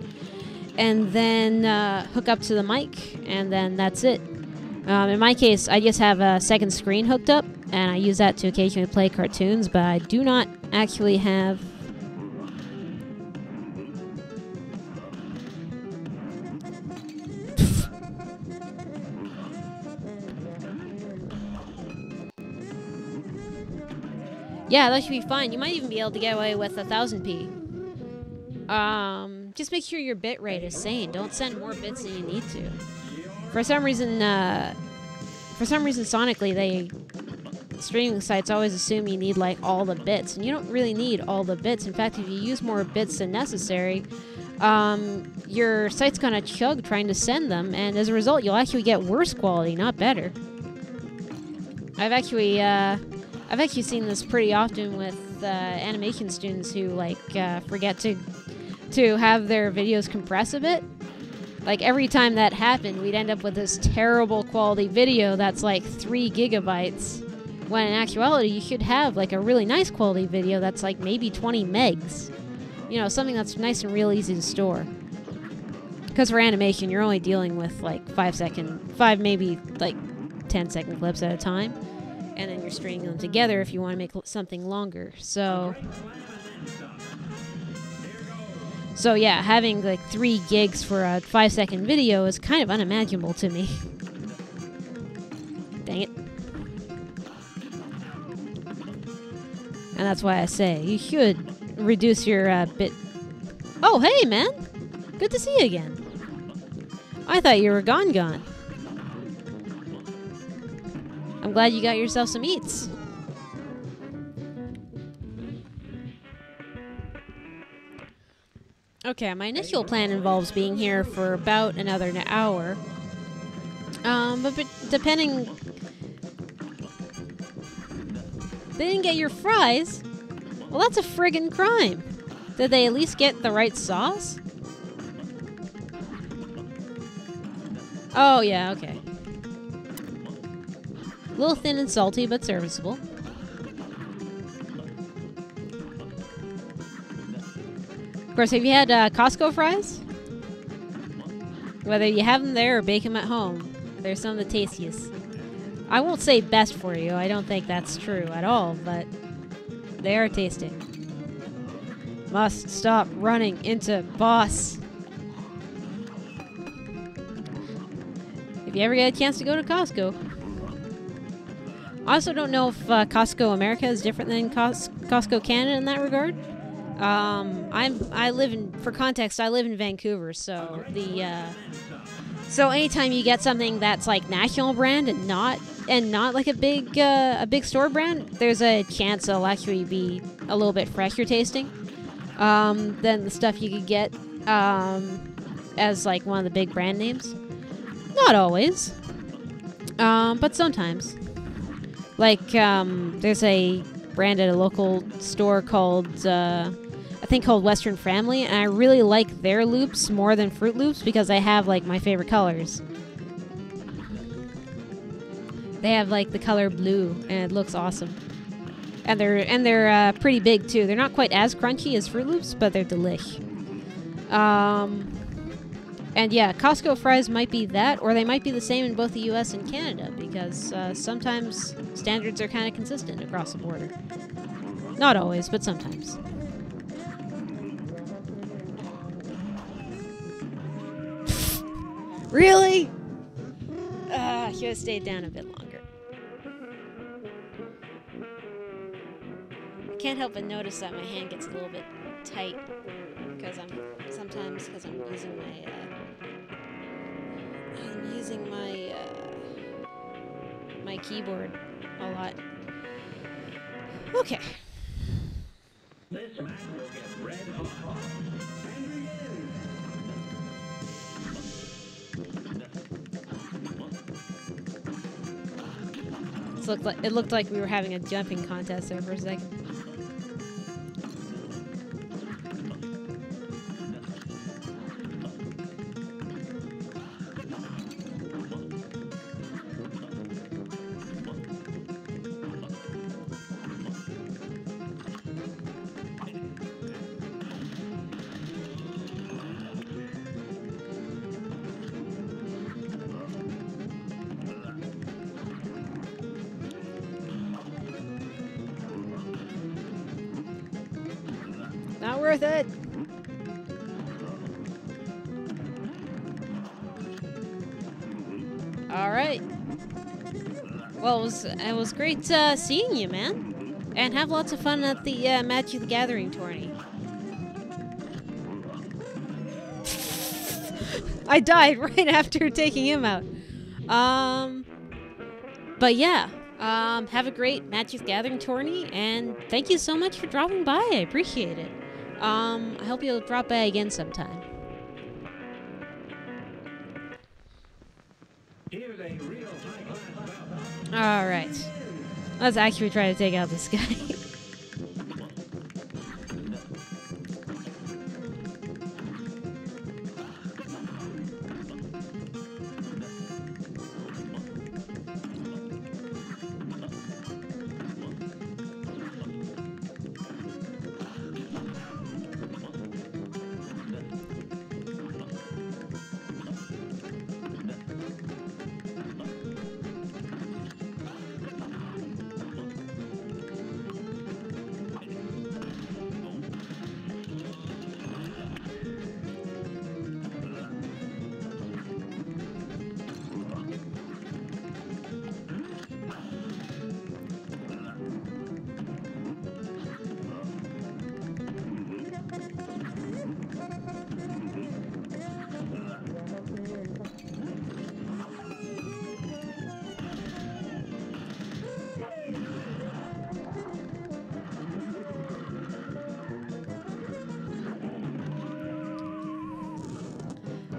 and then hook up to the mic, and then that's it. In my case, I just have a second screen hooked up, and I use that to occasionally play cartoons, but I do not actually have... Yeah, that should be fine. You might even be able to get away with 1000p. Just make sure your bit rate is sane. Don't send more bits than you need to. For some reason, sonically, streaming sites always assume you need like all the bits, and you don't really need all the bits. In fact, if you use more bits than necessary, your site's gonna chug trying to send them, and as a result, you'll actually get worse quality, not better. I've actually seen this pretty often with animation students who like forget to have their videos compress a bit. Like every time that happened, we'd end up with this terrible quality video that's like 3 gigabytes, when in actuality you should have like a really nice quality video that's like maybe 20 megs. You know, something that's nice and real easy to store. Because for animation, you're only dealing with like 5 maybe like 10-second clips at a time. And then you're stringing them together if you want to make something longer. So yeah, having like 3 gigs for a 5-second video is kind of unimaginable to me. Dang it. And that's why I say you should reduce your bit. Oh, hey, man. Good to see you again. I thought you were gone. I'm glad you got yourself some eats. Okay, my initial plan involves being here for about another hour. But depending... They didn't get your fries? Well, that's a friggin' crime. Did they at least get the right sauce? Oh, yeah, okay. A little thin and salty, but serviceable. Of course, have you had Costco fries? Whether you have them there or bake them at home, they're some of the tastiest. I won't say best for you, I don't think that's true at all, but they are tasty. Must stop running into boss. If you ever get a chance to go to Costco. I also don't know if Costco America is different than Costco Canada in that regard. For context, I live in Vancouver, so so anytime you get something that's like national brand and not like a big store brand, there's a chance it'll actually be a little bit fresher tasting than the stuff you could get as like one of the big brand names. Not always, but sometimes. Like, there's a brand at a local store called, I think called Western Family, and I really like their loops more than Fruit Loops because they have, like, my favorite colors. They have, like, the color blue, and it looks awesome. And they're pretty big, too. They're not quite as crunchy as Fruit Loops, but they're delish. And yeah, Costco fries might be that, or they might be the same in both the US and Canada, because sometimes standards are kind of consistent across the border. Not always, but sometimes. Really? I should have stayed down a bit longer. I can't help but notice that my hand gets a little bit tight, because I'm using my keyboard a lot. Okay. This match will get red hot. It looked like we were having a jumping contest there for a second. worth it. All right. Well, it was great seeing you, man. And have lots of fun at the Magic the Gathering tourney. I died right after taking him out. But yeah. Have a great Magic the Gathering tourney, and thank you so much for dropping by. I appreciate it. I hope you'll drop by again sometime. Alright. Let's actually try to take out this guy.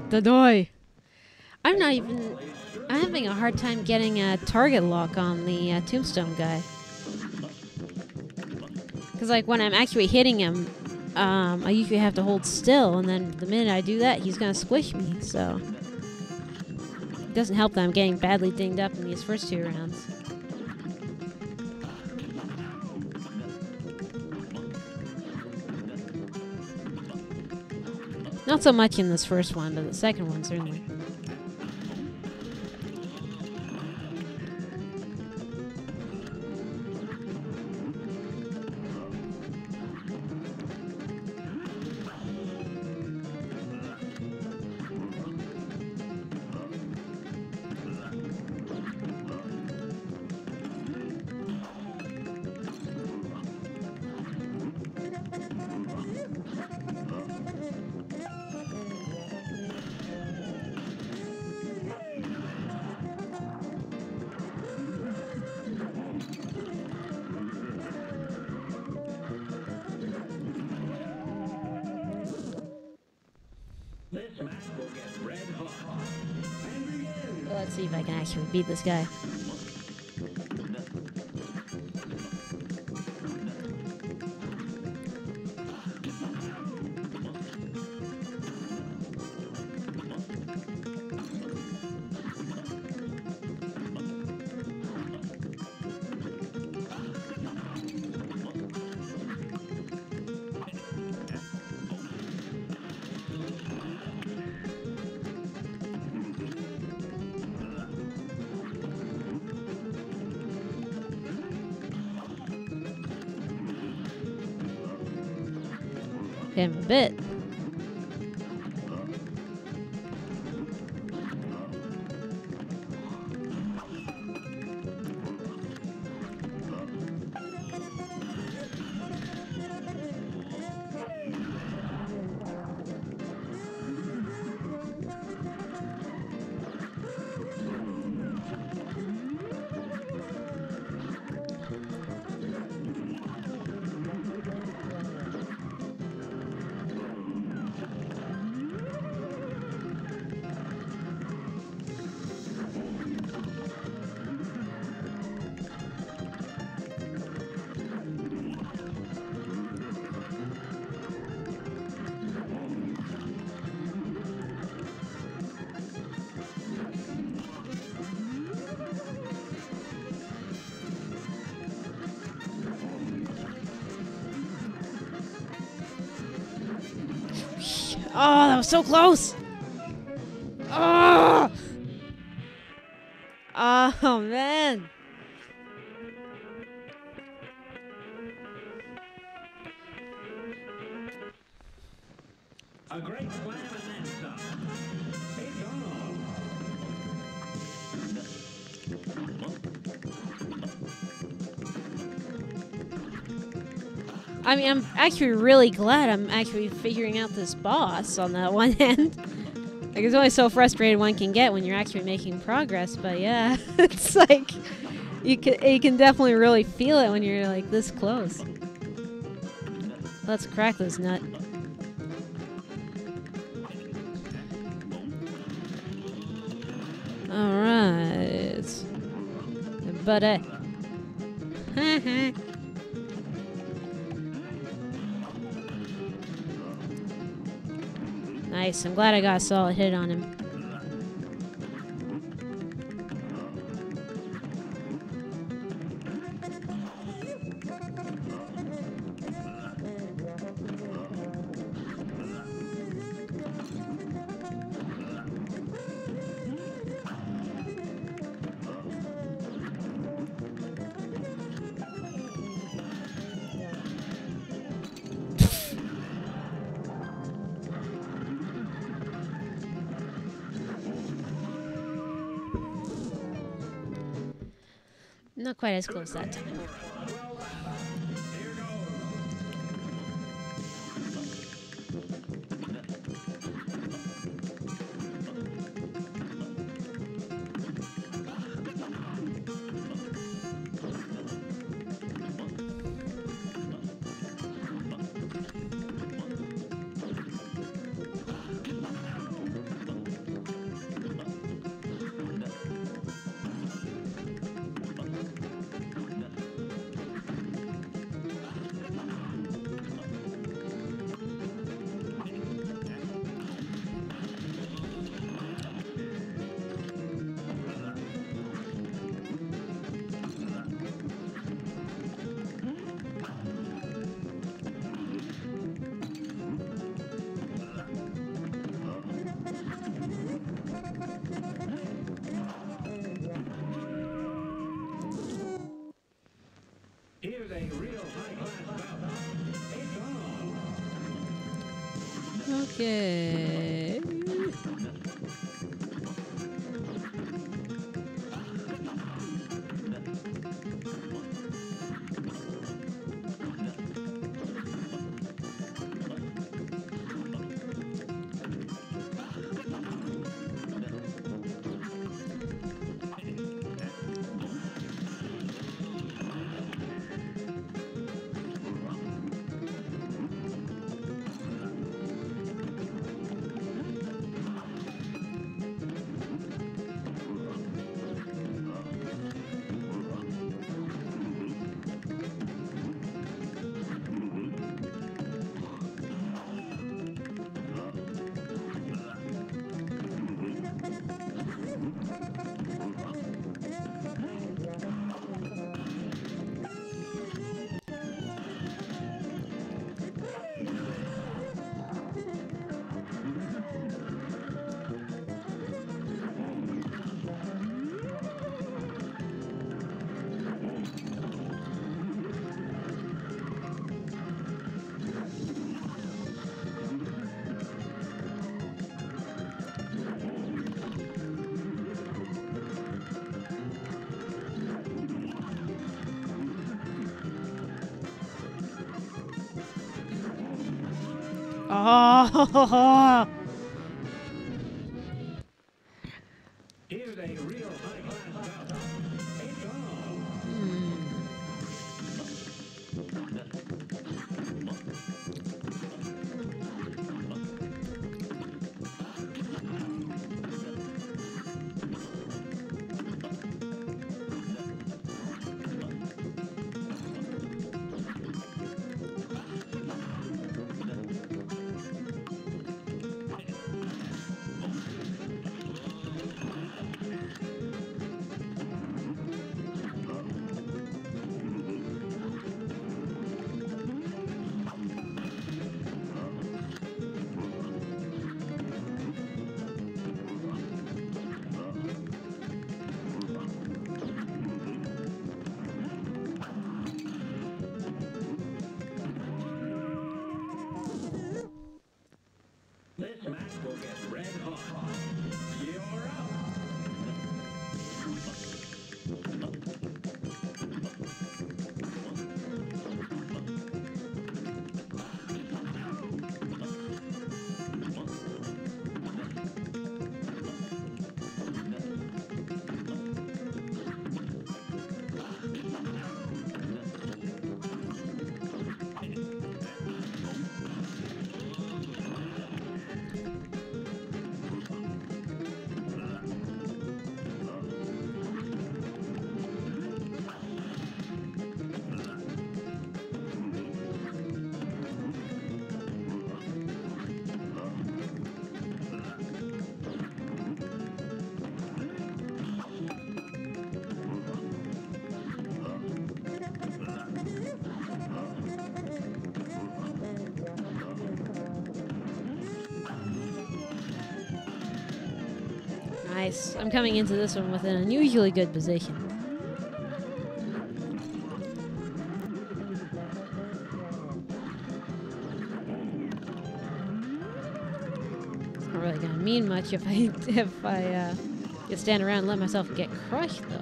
Dadoy. I'm having a hard time getting a target lock on the tombstone guy. Because, like, when I'm actually hitting him, I usually have to hold still, and then the minute I do that, he's gonna squish me, so... It doesn't help that I'm getting badly dinged up in these first 2 rounds. Not so much in this first one, but the second one certainly. Well, let's see if I can actually beat this guy. Hit him a bit. Oh, that was so close! Oh! Oh, man! A great slam and then some. It's on. I mean, I'm actually really glad I'm actually figuring out this boss on that one hand. Like, it's only so frustrated one can get when you're actually making progress, but yeah, it's like, you can definitely really feel it when you're like this close. Let's crack this nut. Alright. But, nice, I'm glad I got a solid hit on him. Not quite as close that time. Here's a real high-class bout. It's on. Okay. Oh! Here's a real high-class bout. It's on. Nice. I'm coming into this one with an unusually good position. It's not really gonna mean much if I just stand around and let myself get crushed, though.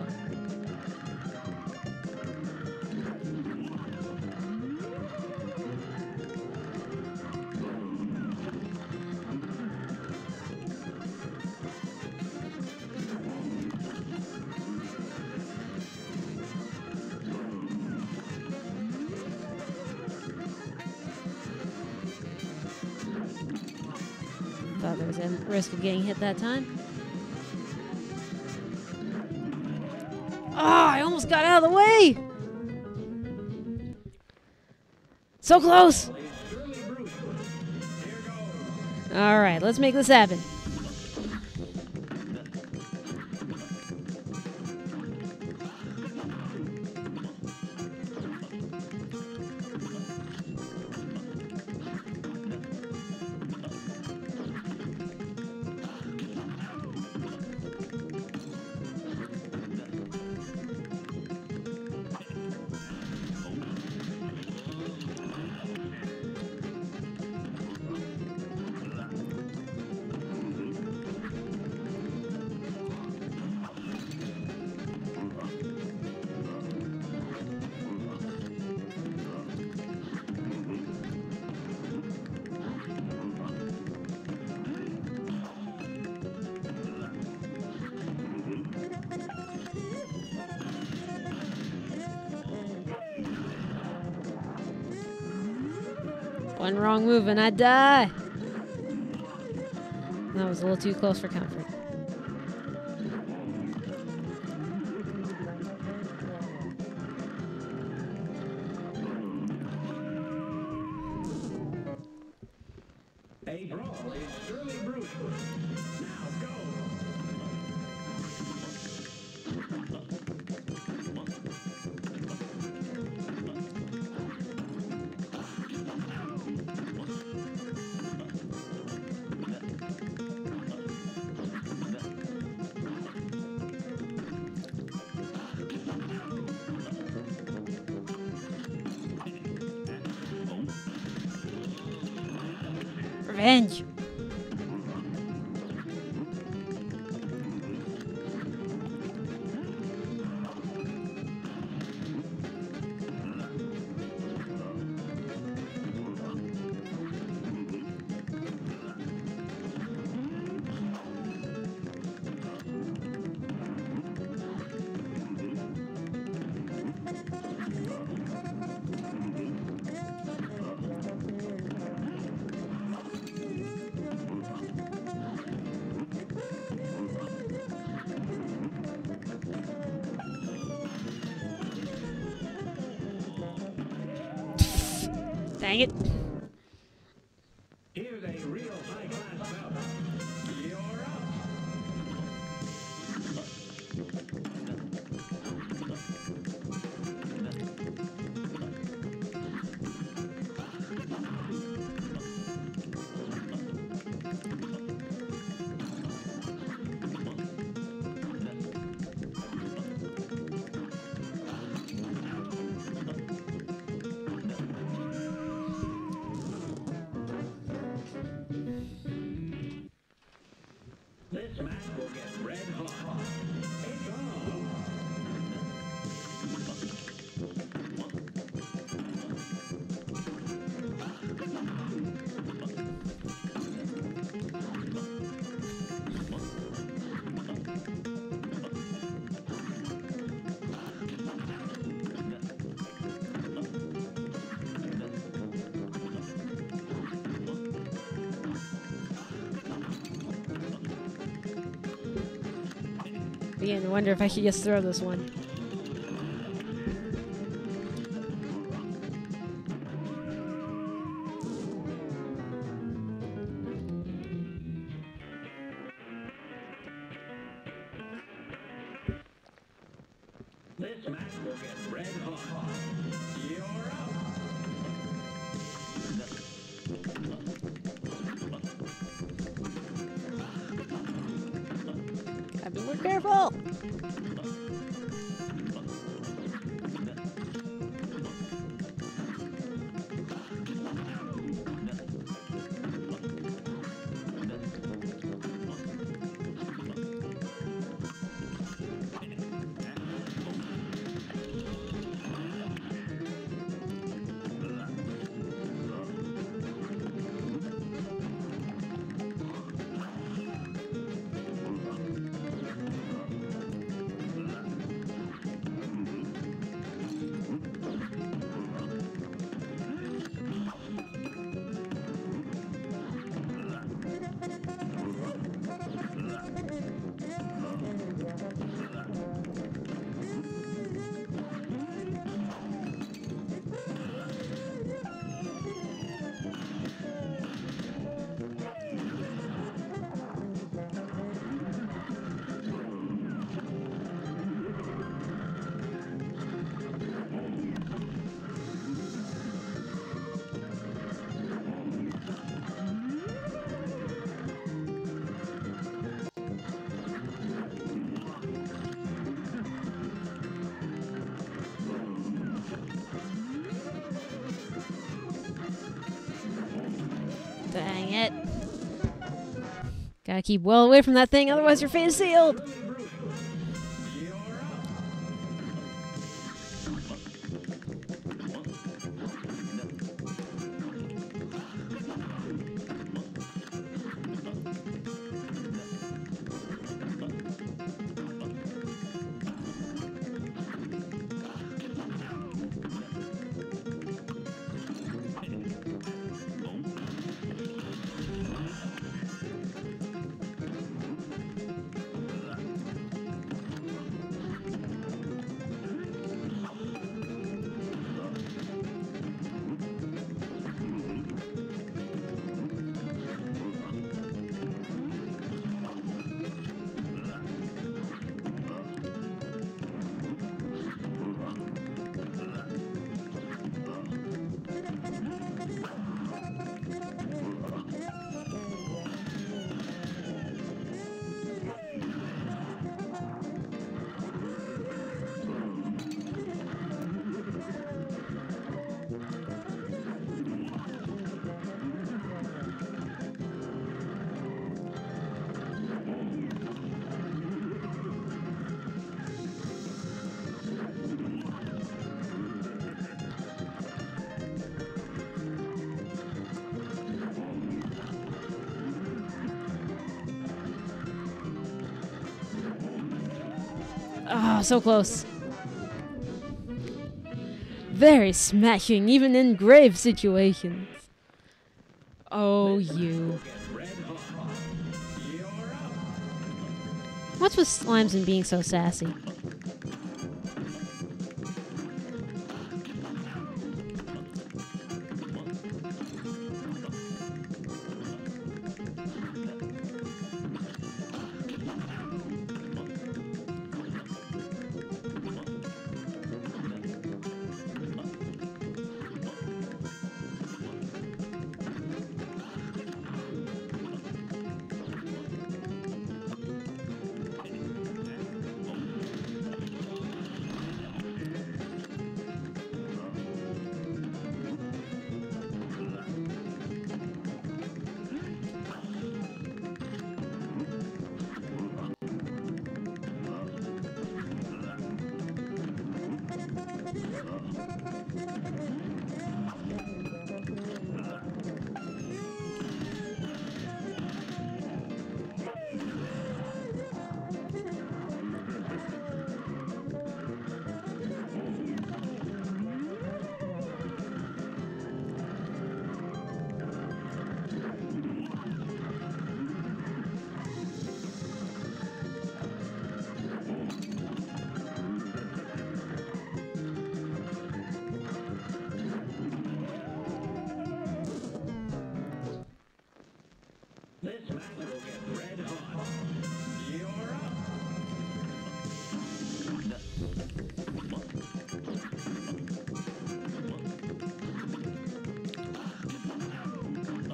Thought there was a risk of getting hit that time. Ah, I almost got out of the way! So close! Alright, let's make this happen. One wrong move and I die. That was a little too close for comfort. A brawl is surely brewing. Now go. Revenge! Dang it. Here's a real high-class bout. You're up. This match will get red hot. It's on. Beginning to wonder if I should just throw this one. This match will get red hot. You're up. Careful! Dang it. Gotta keep well away from that thing, otherwise your fate is sealed! Ah, so close. Very smashing, even in grave situations. Oh, you. What's with slimes and being so sassy?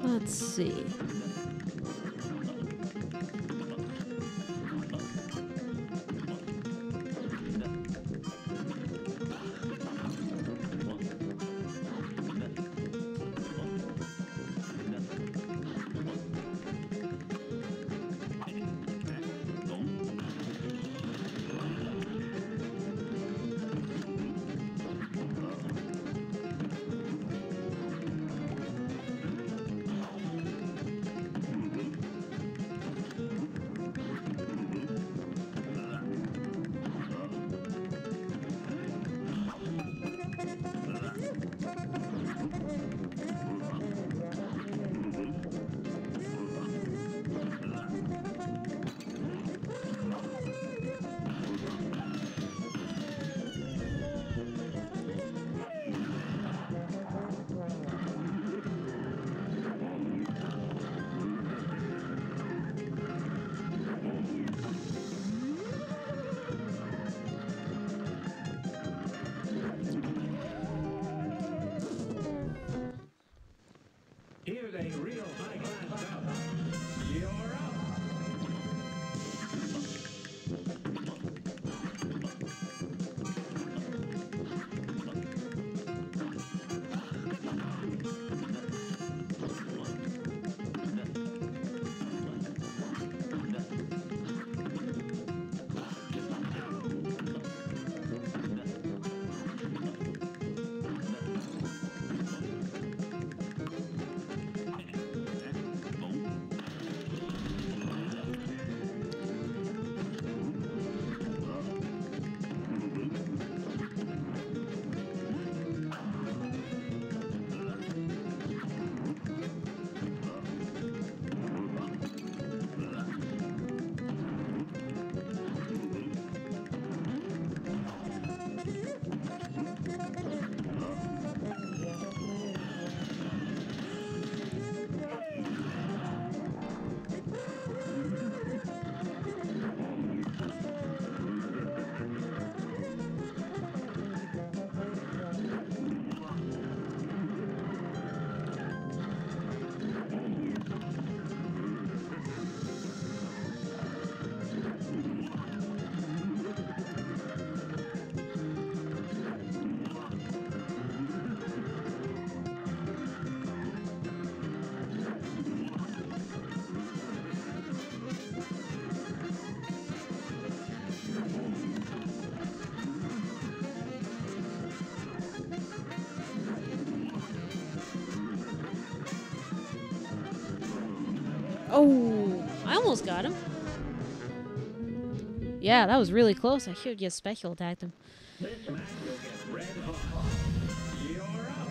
Let's see. Oh, I almost got him. Yeah, that was really close. I should have just special attacked him. This match will get red hot. You're up.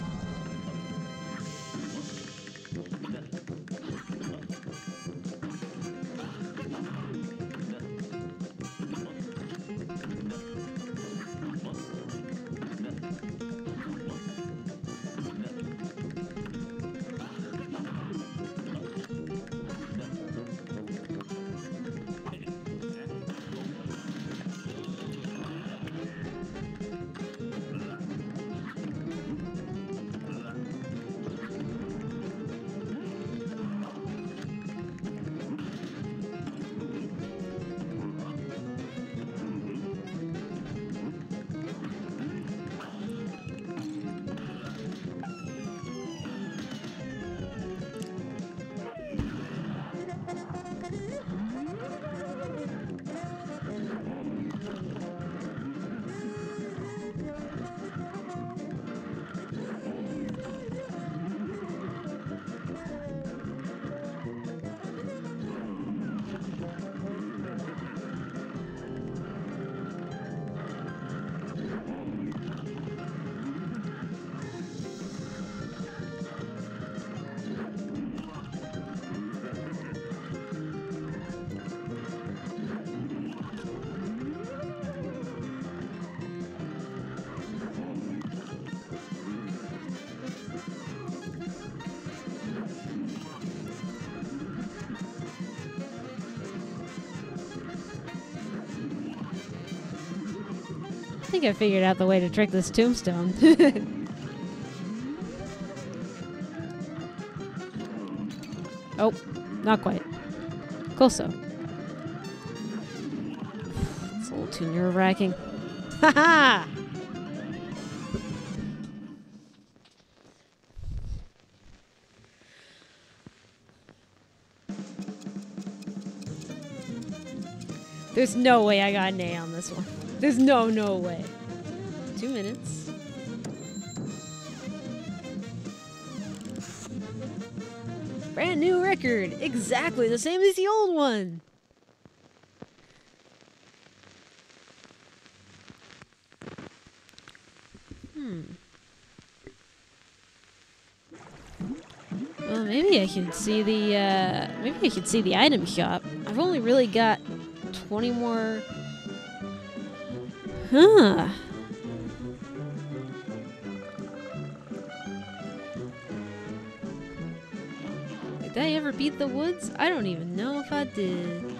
I think I figured out the way to trick this tombstone. Oh, not quite. Close though. It's a little too nerve-wracking. Ha-ha! There's no way I got an A on this one. There's no way. 2 minutes. Brand new record. Exactly the same as the old one. Well, maybe I should see the item shop. I've only really got 20 more. Huh. Did I ever beat the woods? I don't even know if I did.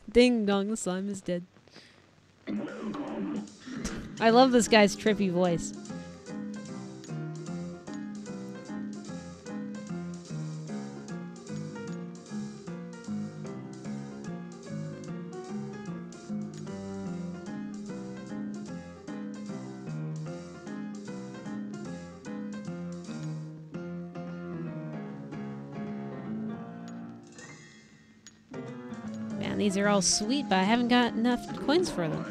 Ding dong, the slime is dead. I love this guy's trippy voice. Man, these are all sweet, but I haven't got enough coins for them.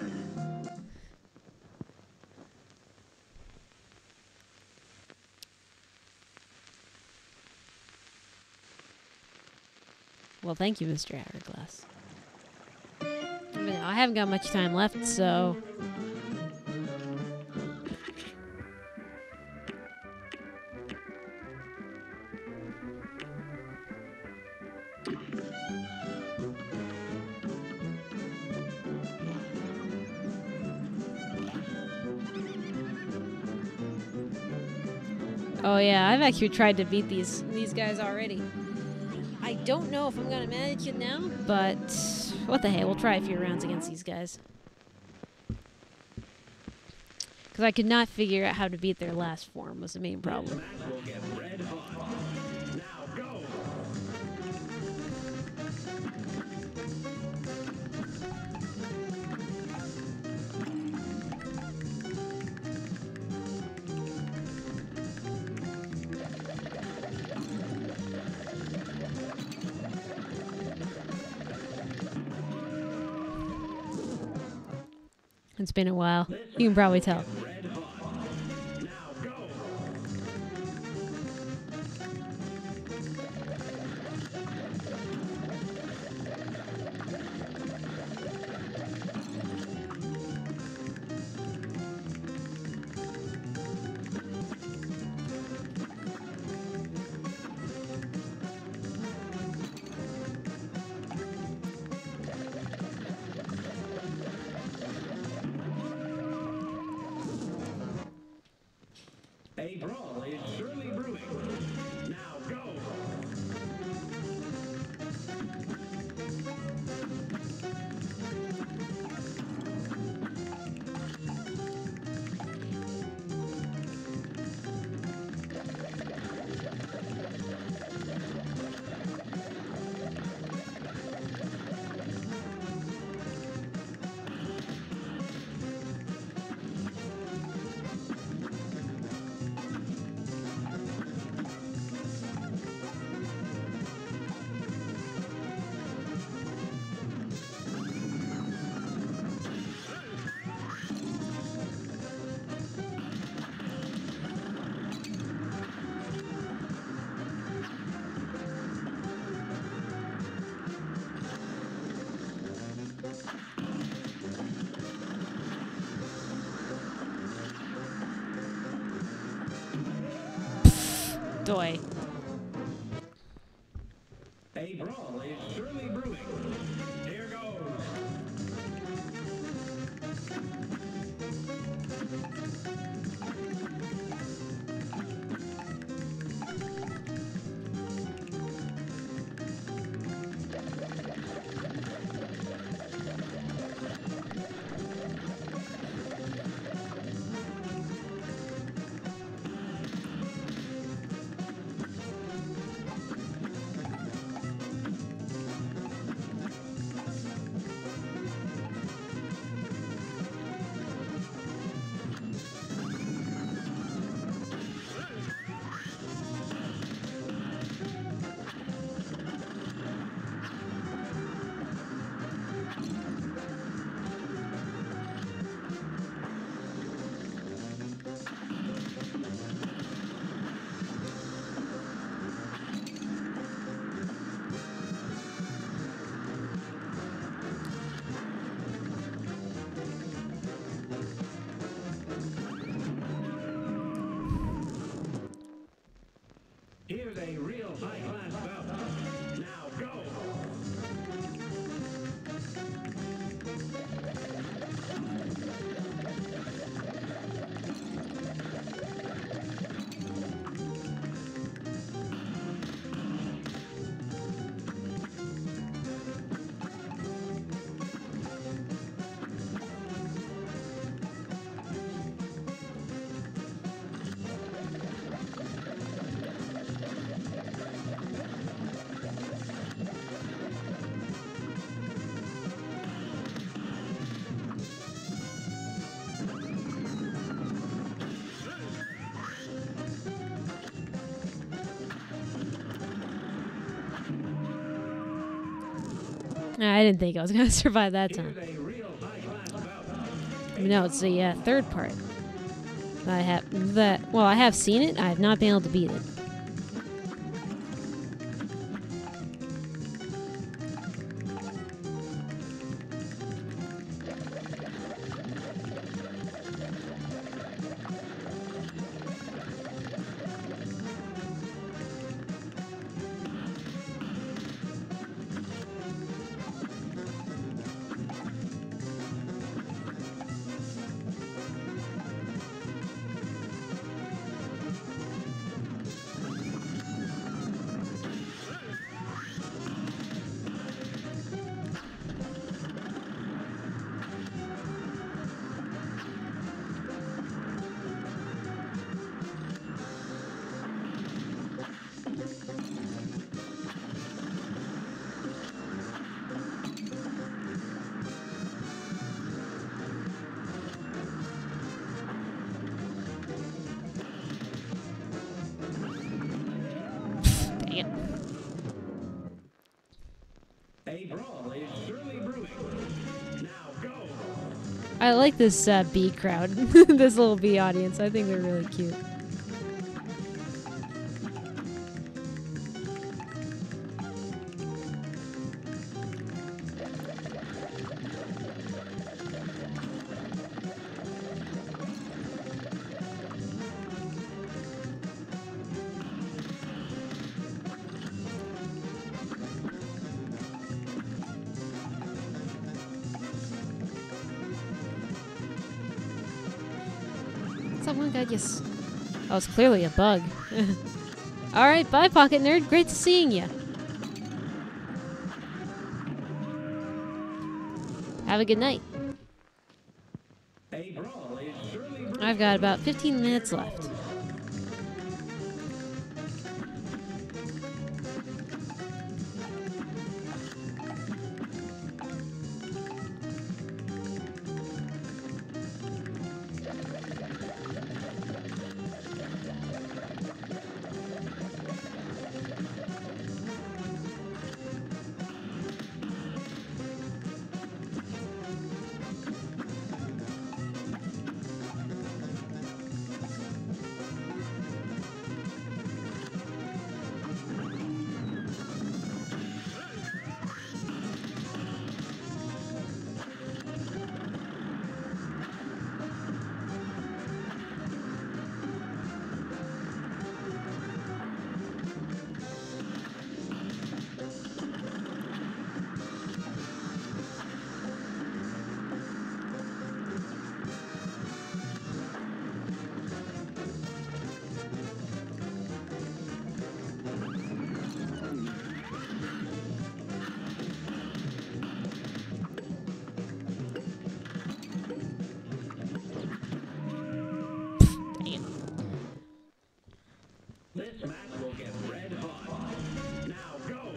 Well, thank you, Mr. Hourglass. But no, I haven't got much time left, so... Oh yeah, I've actually tried to beat these guys already. I don't know if I'm gonna manage it now, but what the hell, we'll try a few rounds against these guys. Because I could not figure out how to beat their last form was the main problem. It's been a while. You can probably tell. Red hot. Now go. A brawl is surely brewing. Now go. Doy. A brawl is surely brewing. Here goes. Here's a real high-class bout. Now go. I didn't think I was gonna survive that time. Here's a real high-class bout. No, it's the third part. I have seen it. I have not been able to beat it. I like this bee crowd, this little bee audience. I think they're really cute. Someone got just... Oh, it's clearly a bug. Alright, bye, Pocket Nerd. Great to seeing you. Have a good night. I've got about 15 minutes left. This match will get red hot. Now go!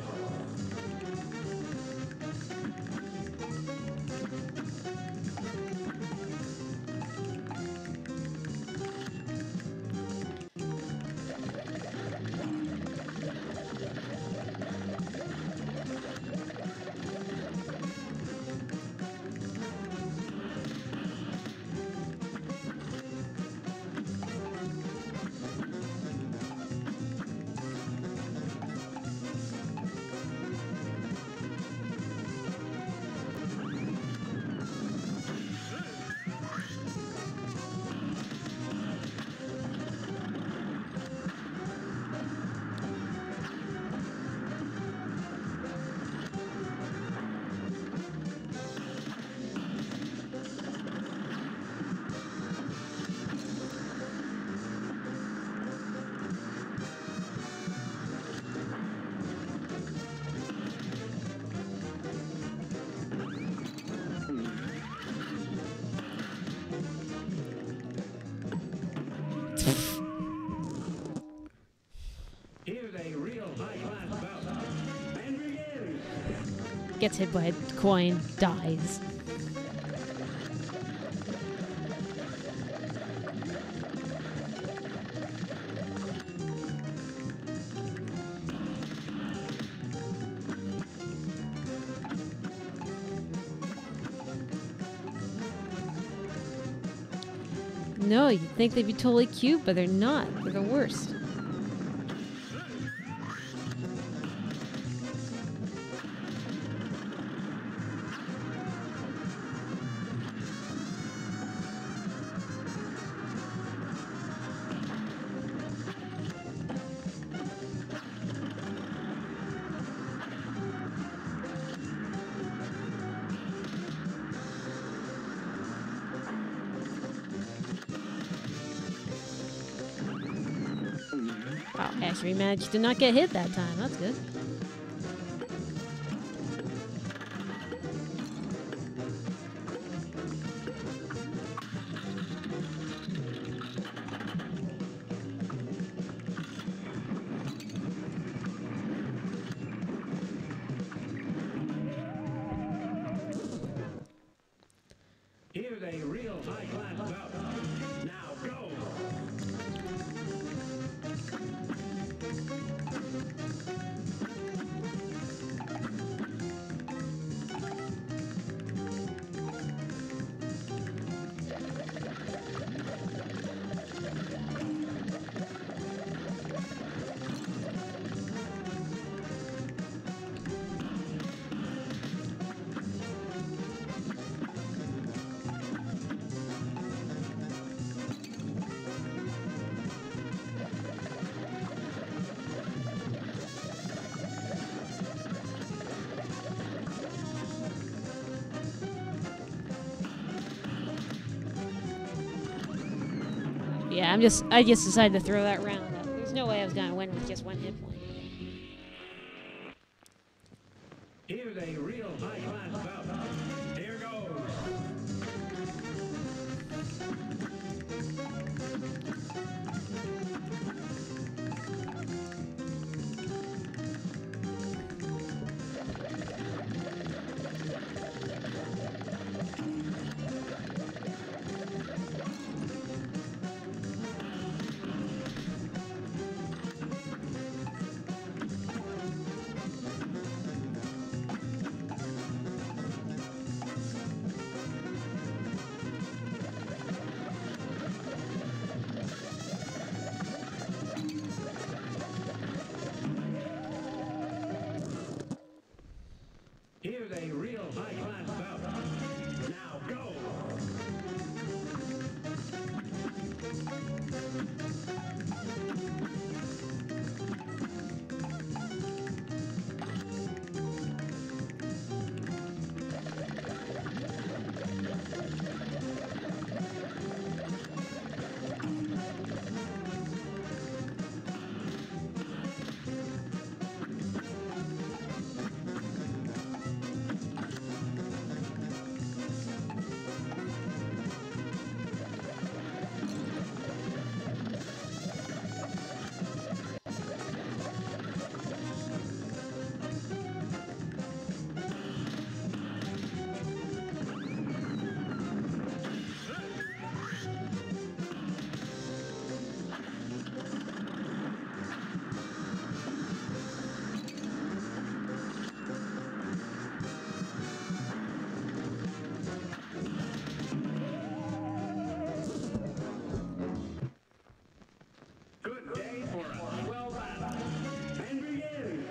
Here's a real high-class bout. And begins. Gets hit by a coin, dies. No, you'd think they'd be totally cute, but they're not. They're the worst. Wow, actually managed to not get hit that time. That's good. Here's a real high-class bout. Now go! Yeah, I just decided to throw that round up. There's no way I was gonna win with just one hit point. Here's a real high-class bout. Here goes. Here's a real high-class bout. Now go. Good day for a swell battle. And begin.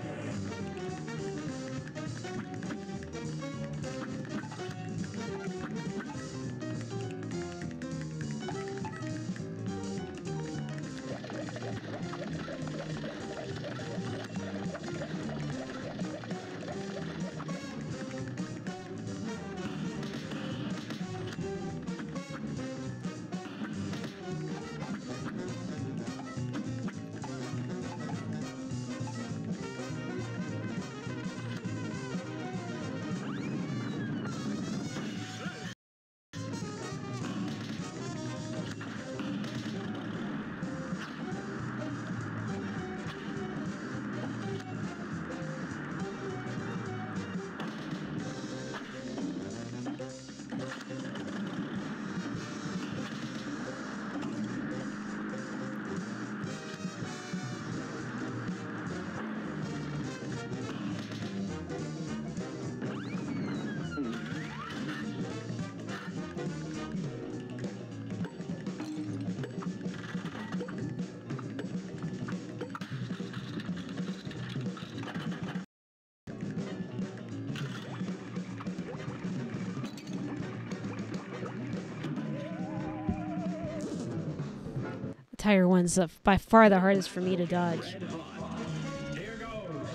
Tire one's by far the hardest for me to dodge. Here goes.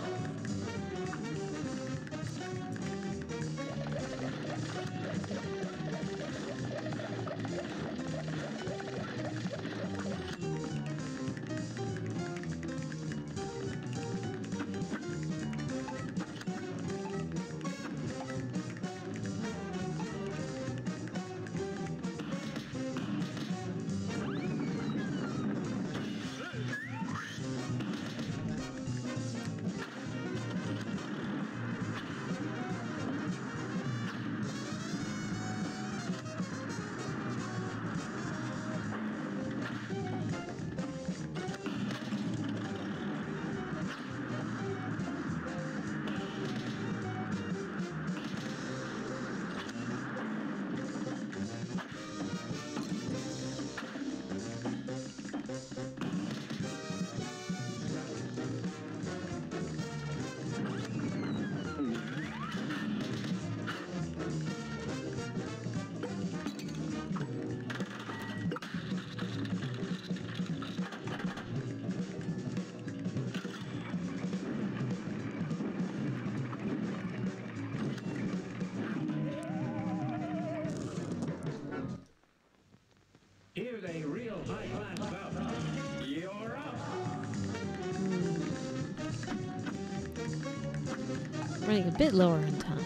a bit lower in time.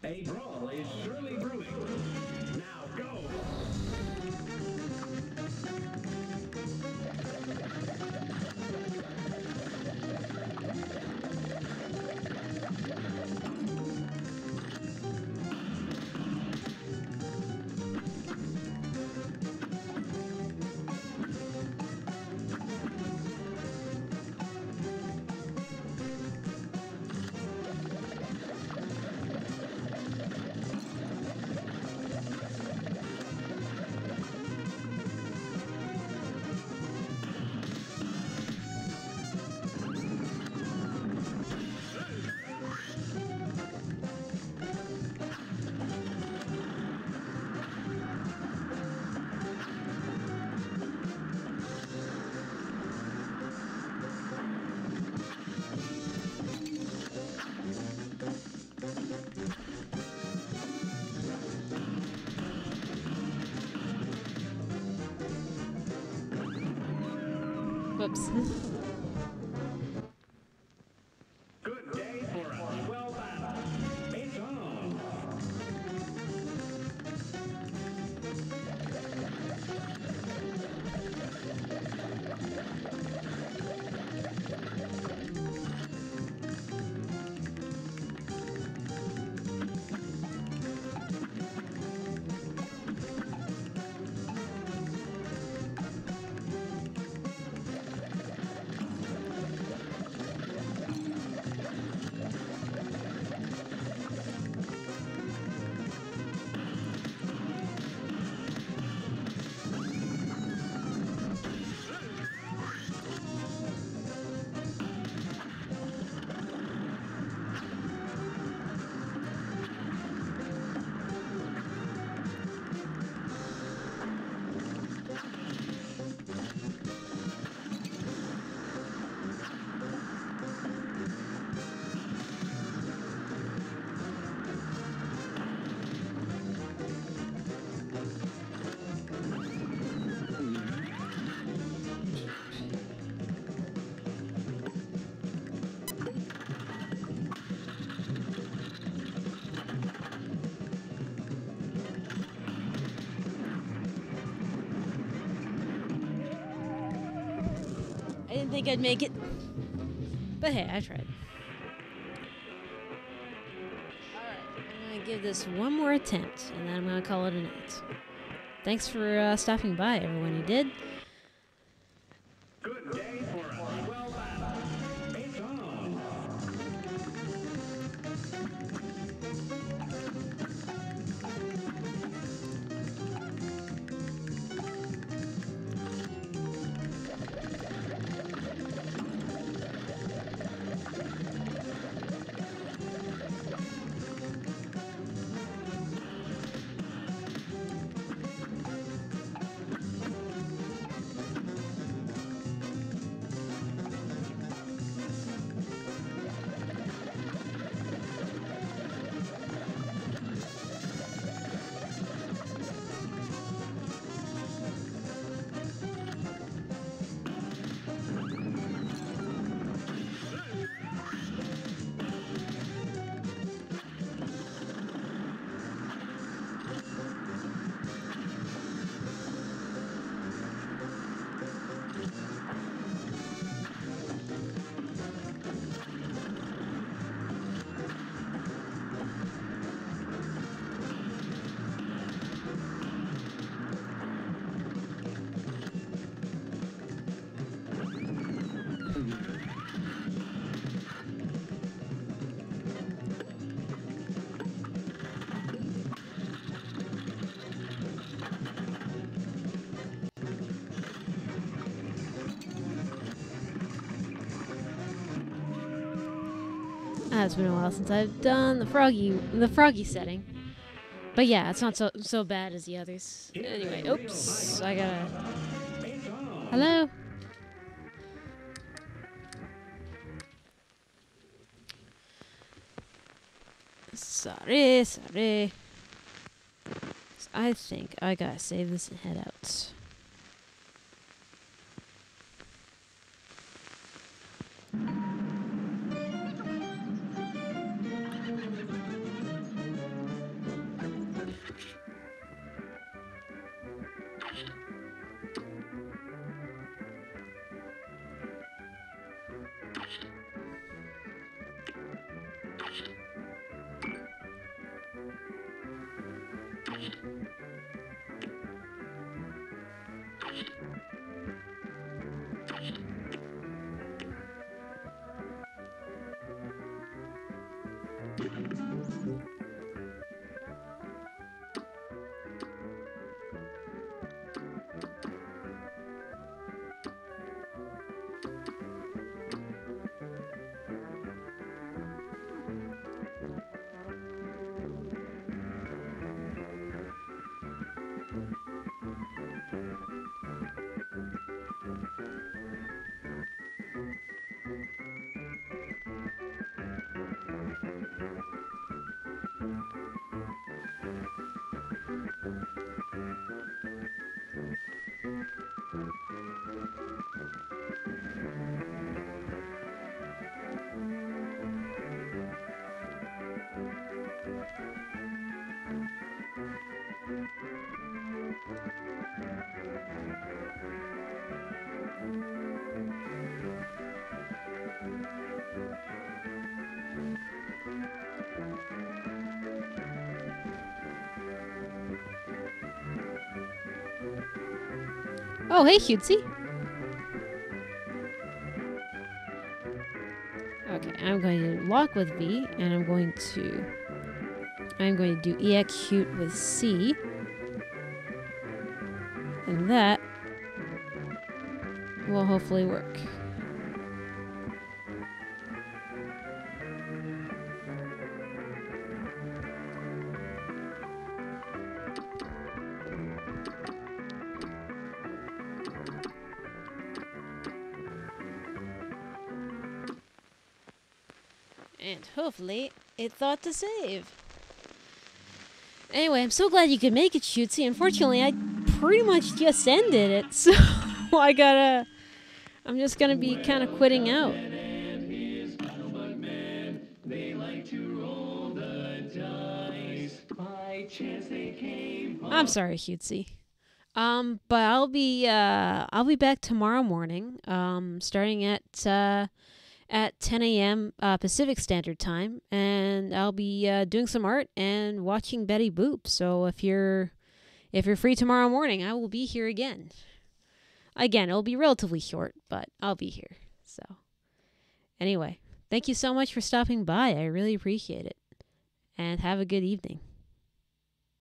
A brawl is surely brewing. Now go! Whoops. Good day for a swell battle. It's on. I didn't think I'd make it. But hey, I tried. Alright, I'm going to give this one more attempt, and then I'm going to call it a night. Thanks for stopping by, everyone who did. Good day for a swell battle. It's on. It's been a while since I've done the froggy setting. But yeah, it's not so bad as the others. Anyway, oops, I gotta... Hello? Sorry. I think I gotta save this and head out. Oh, hey, cutesy. Okay, I'm going to lock with V, and I'm going to do execute with C, and that will hopefully work. And hopefully it thought to save. Anyway, I'm so glad you could make it, Shootsy. Unfortunately, I pretty much just ended it, so I'm just gonna be kind of quitting out. I'm sorry, Shootsy. But I'll be back tomorrow morning, starting at 10 a.m. Pacific Standard Time, and I'll be doing some art and watching Betty Boop. So if you're free tomorrow morning, I will be here again. Again, it'll be relatively short, but I'll be here. So anyway, thank you so much for stopping by. I really appreciate it. And have a good evening.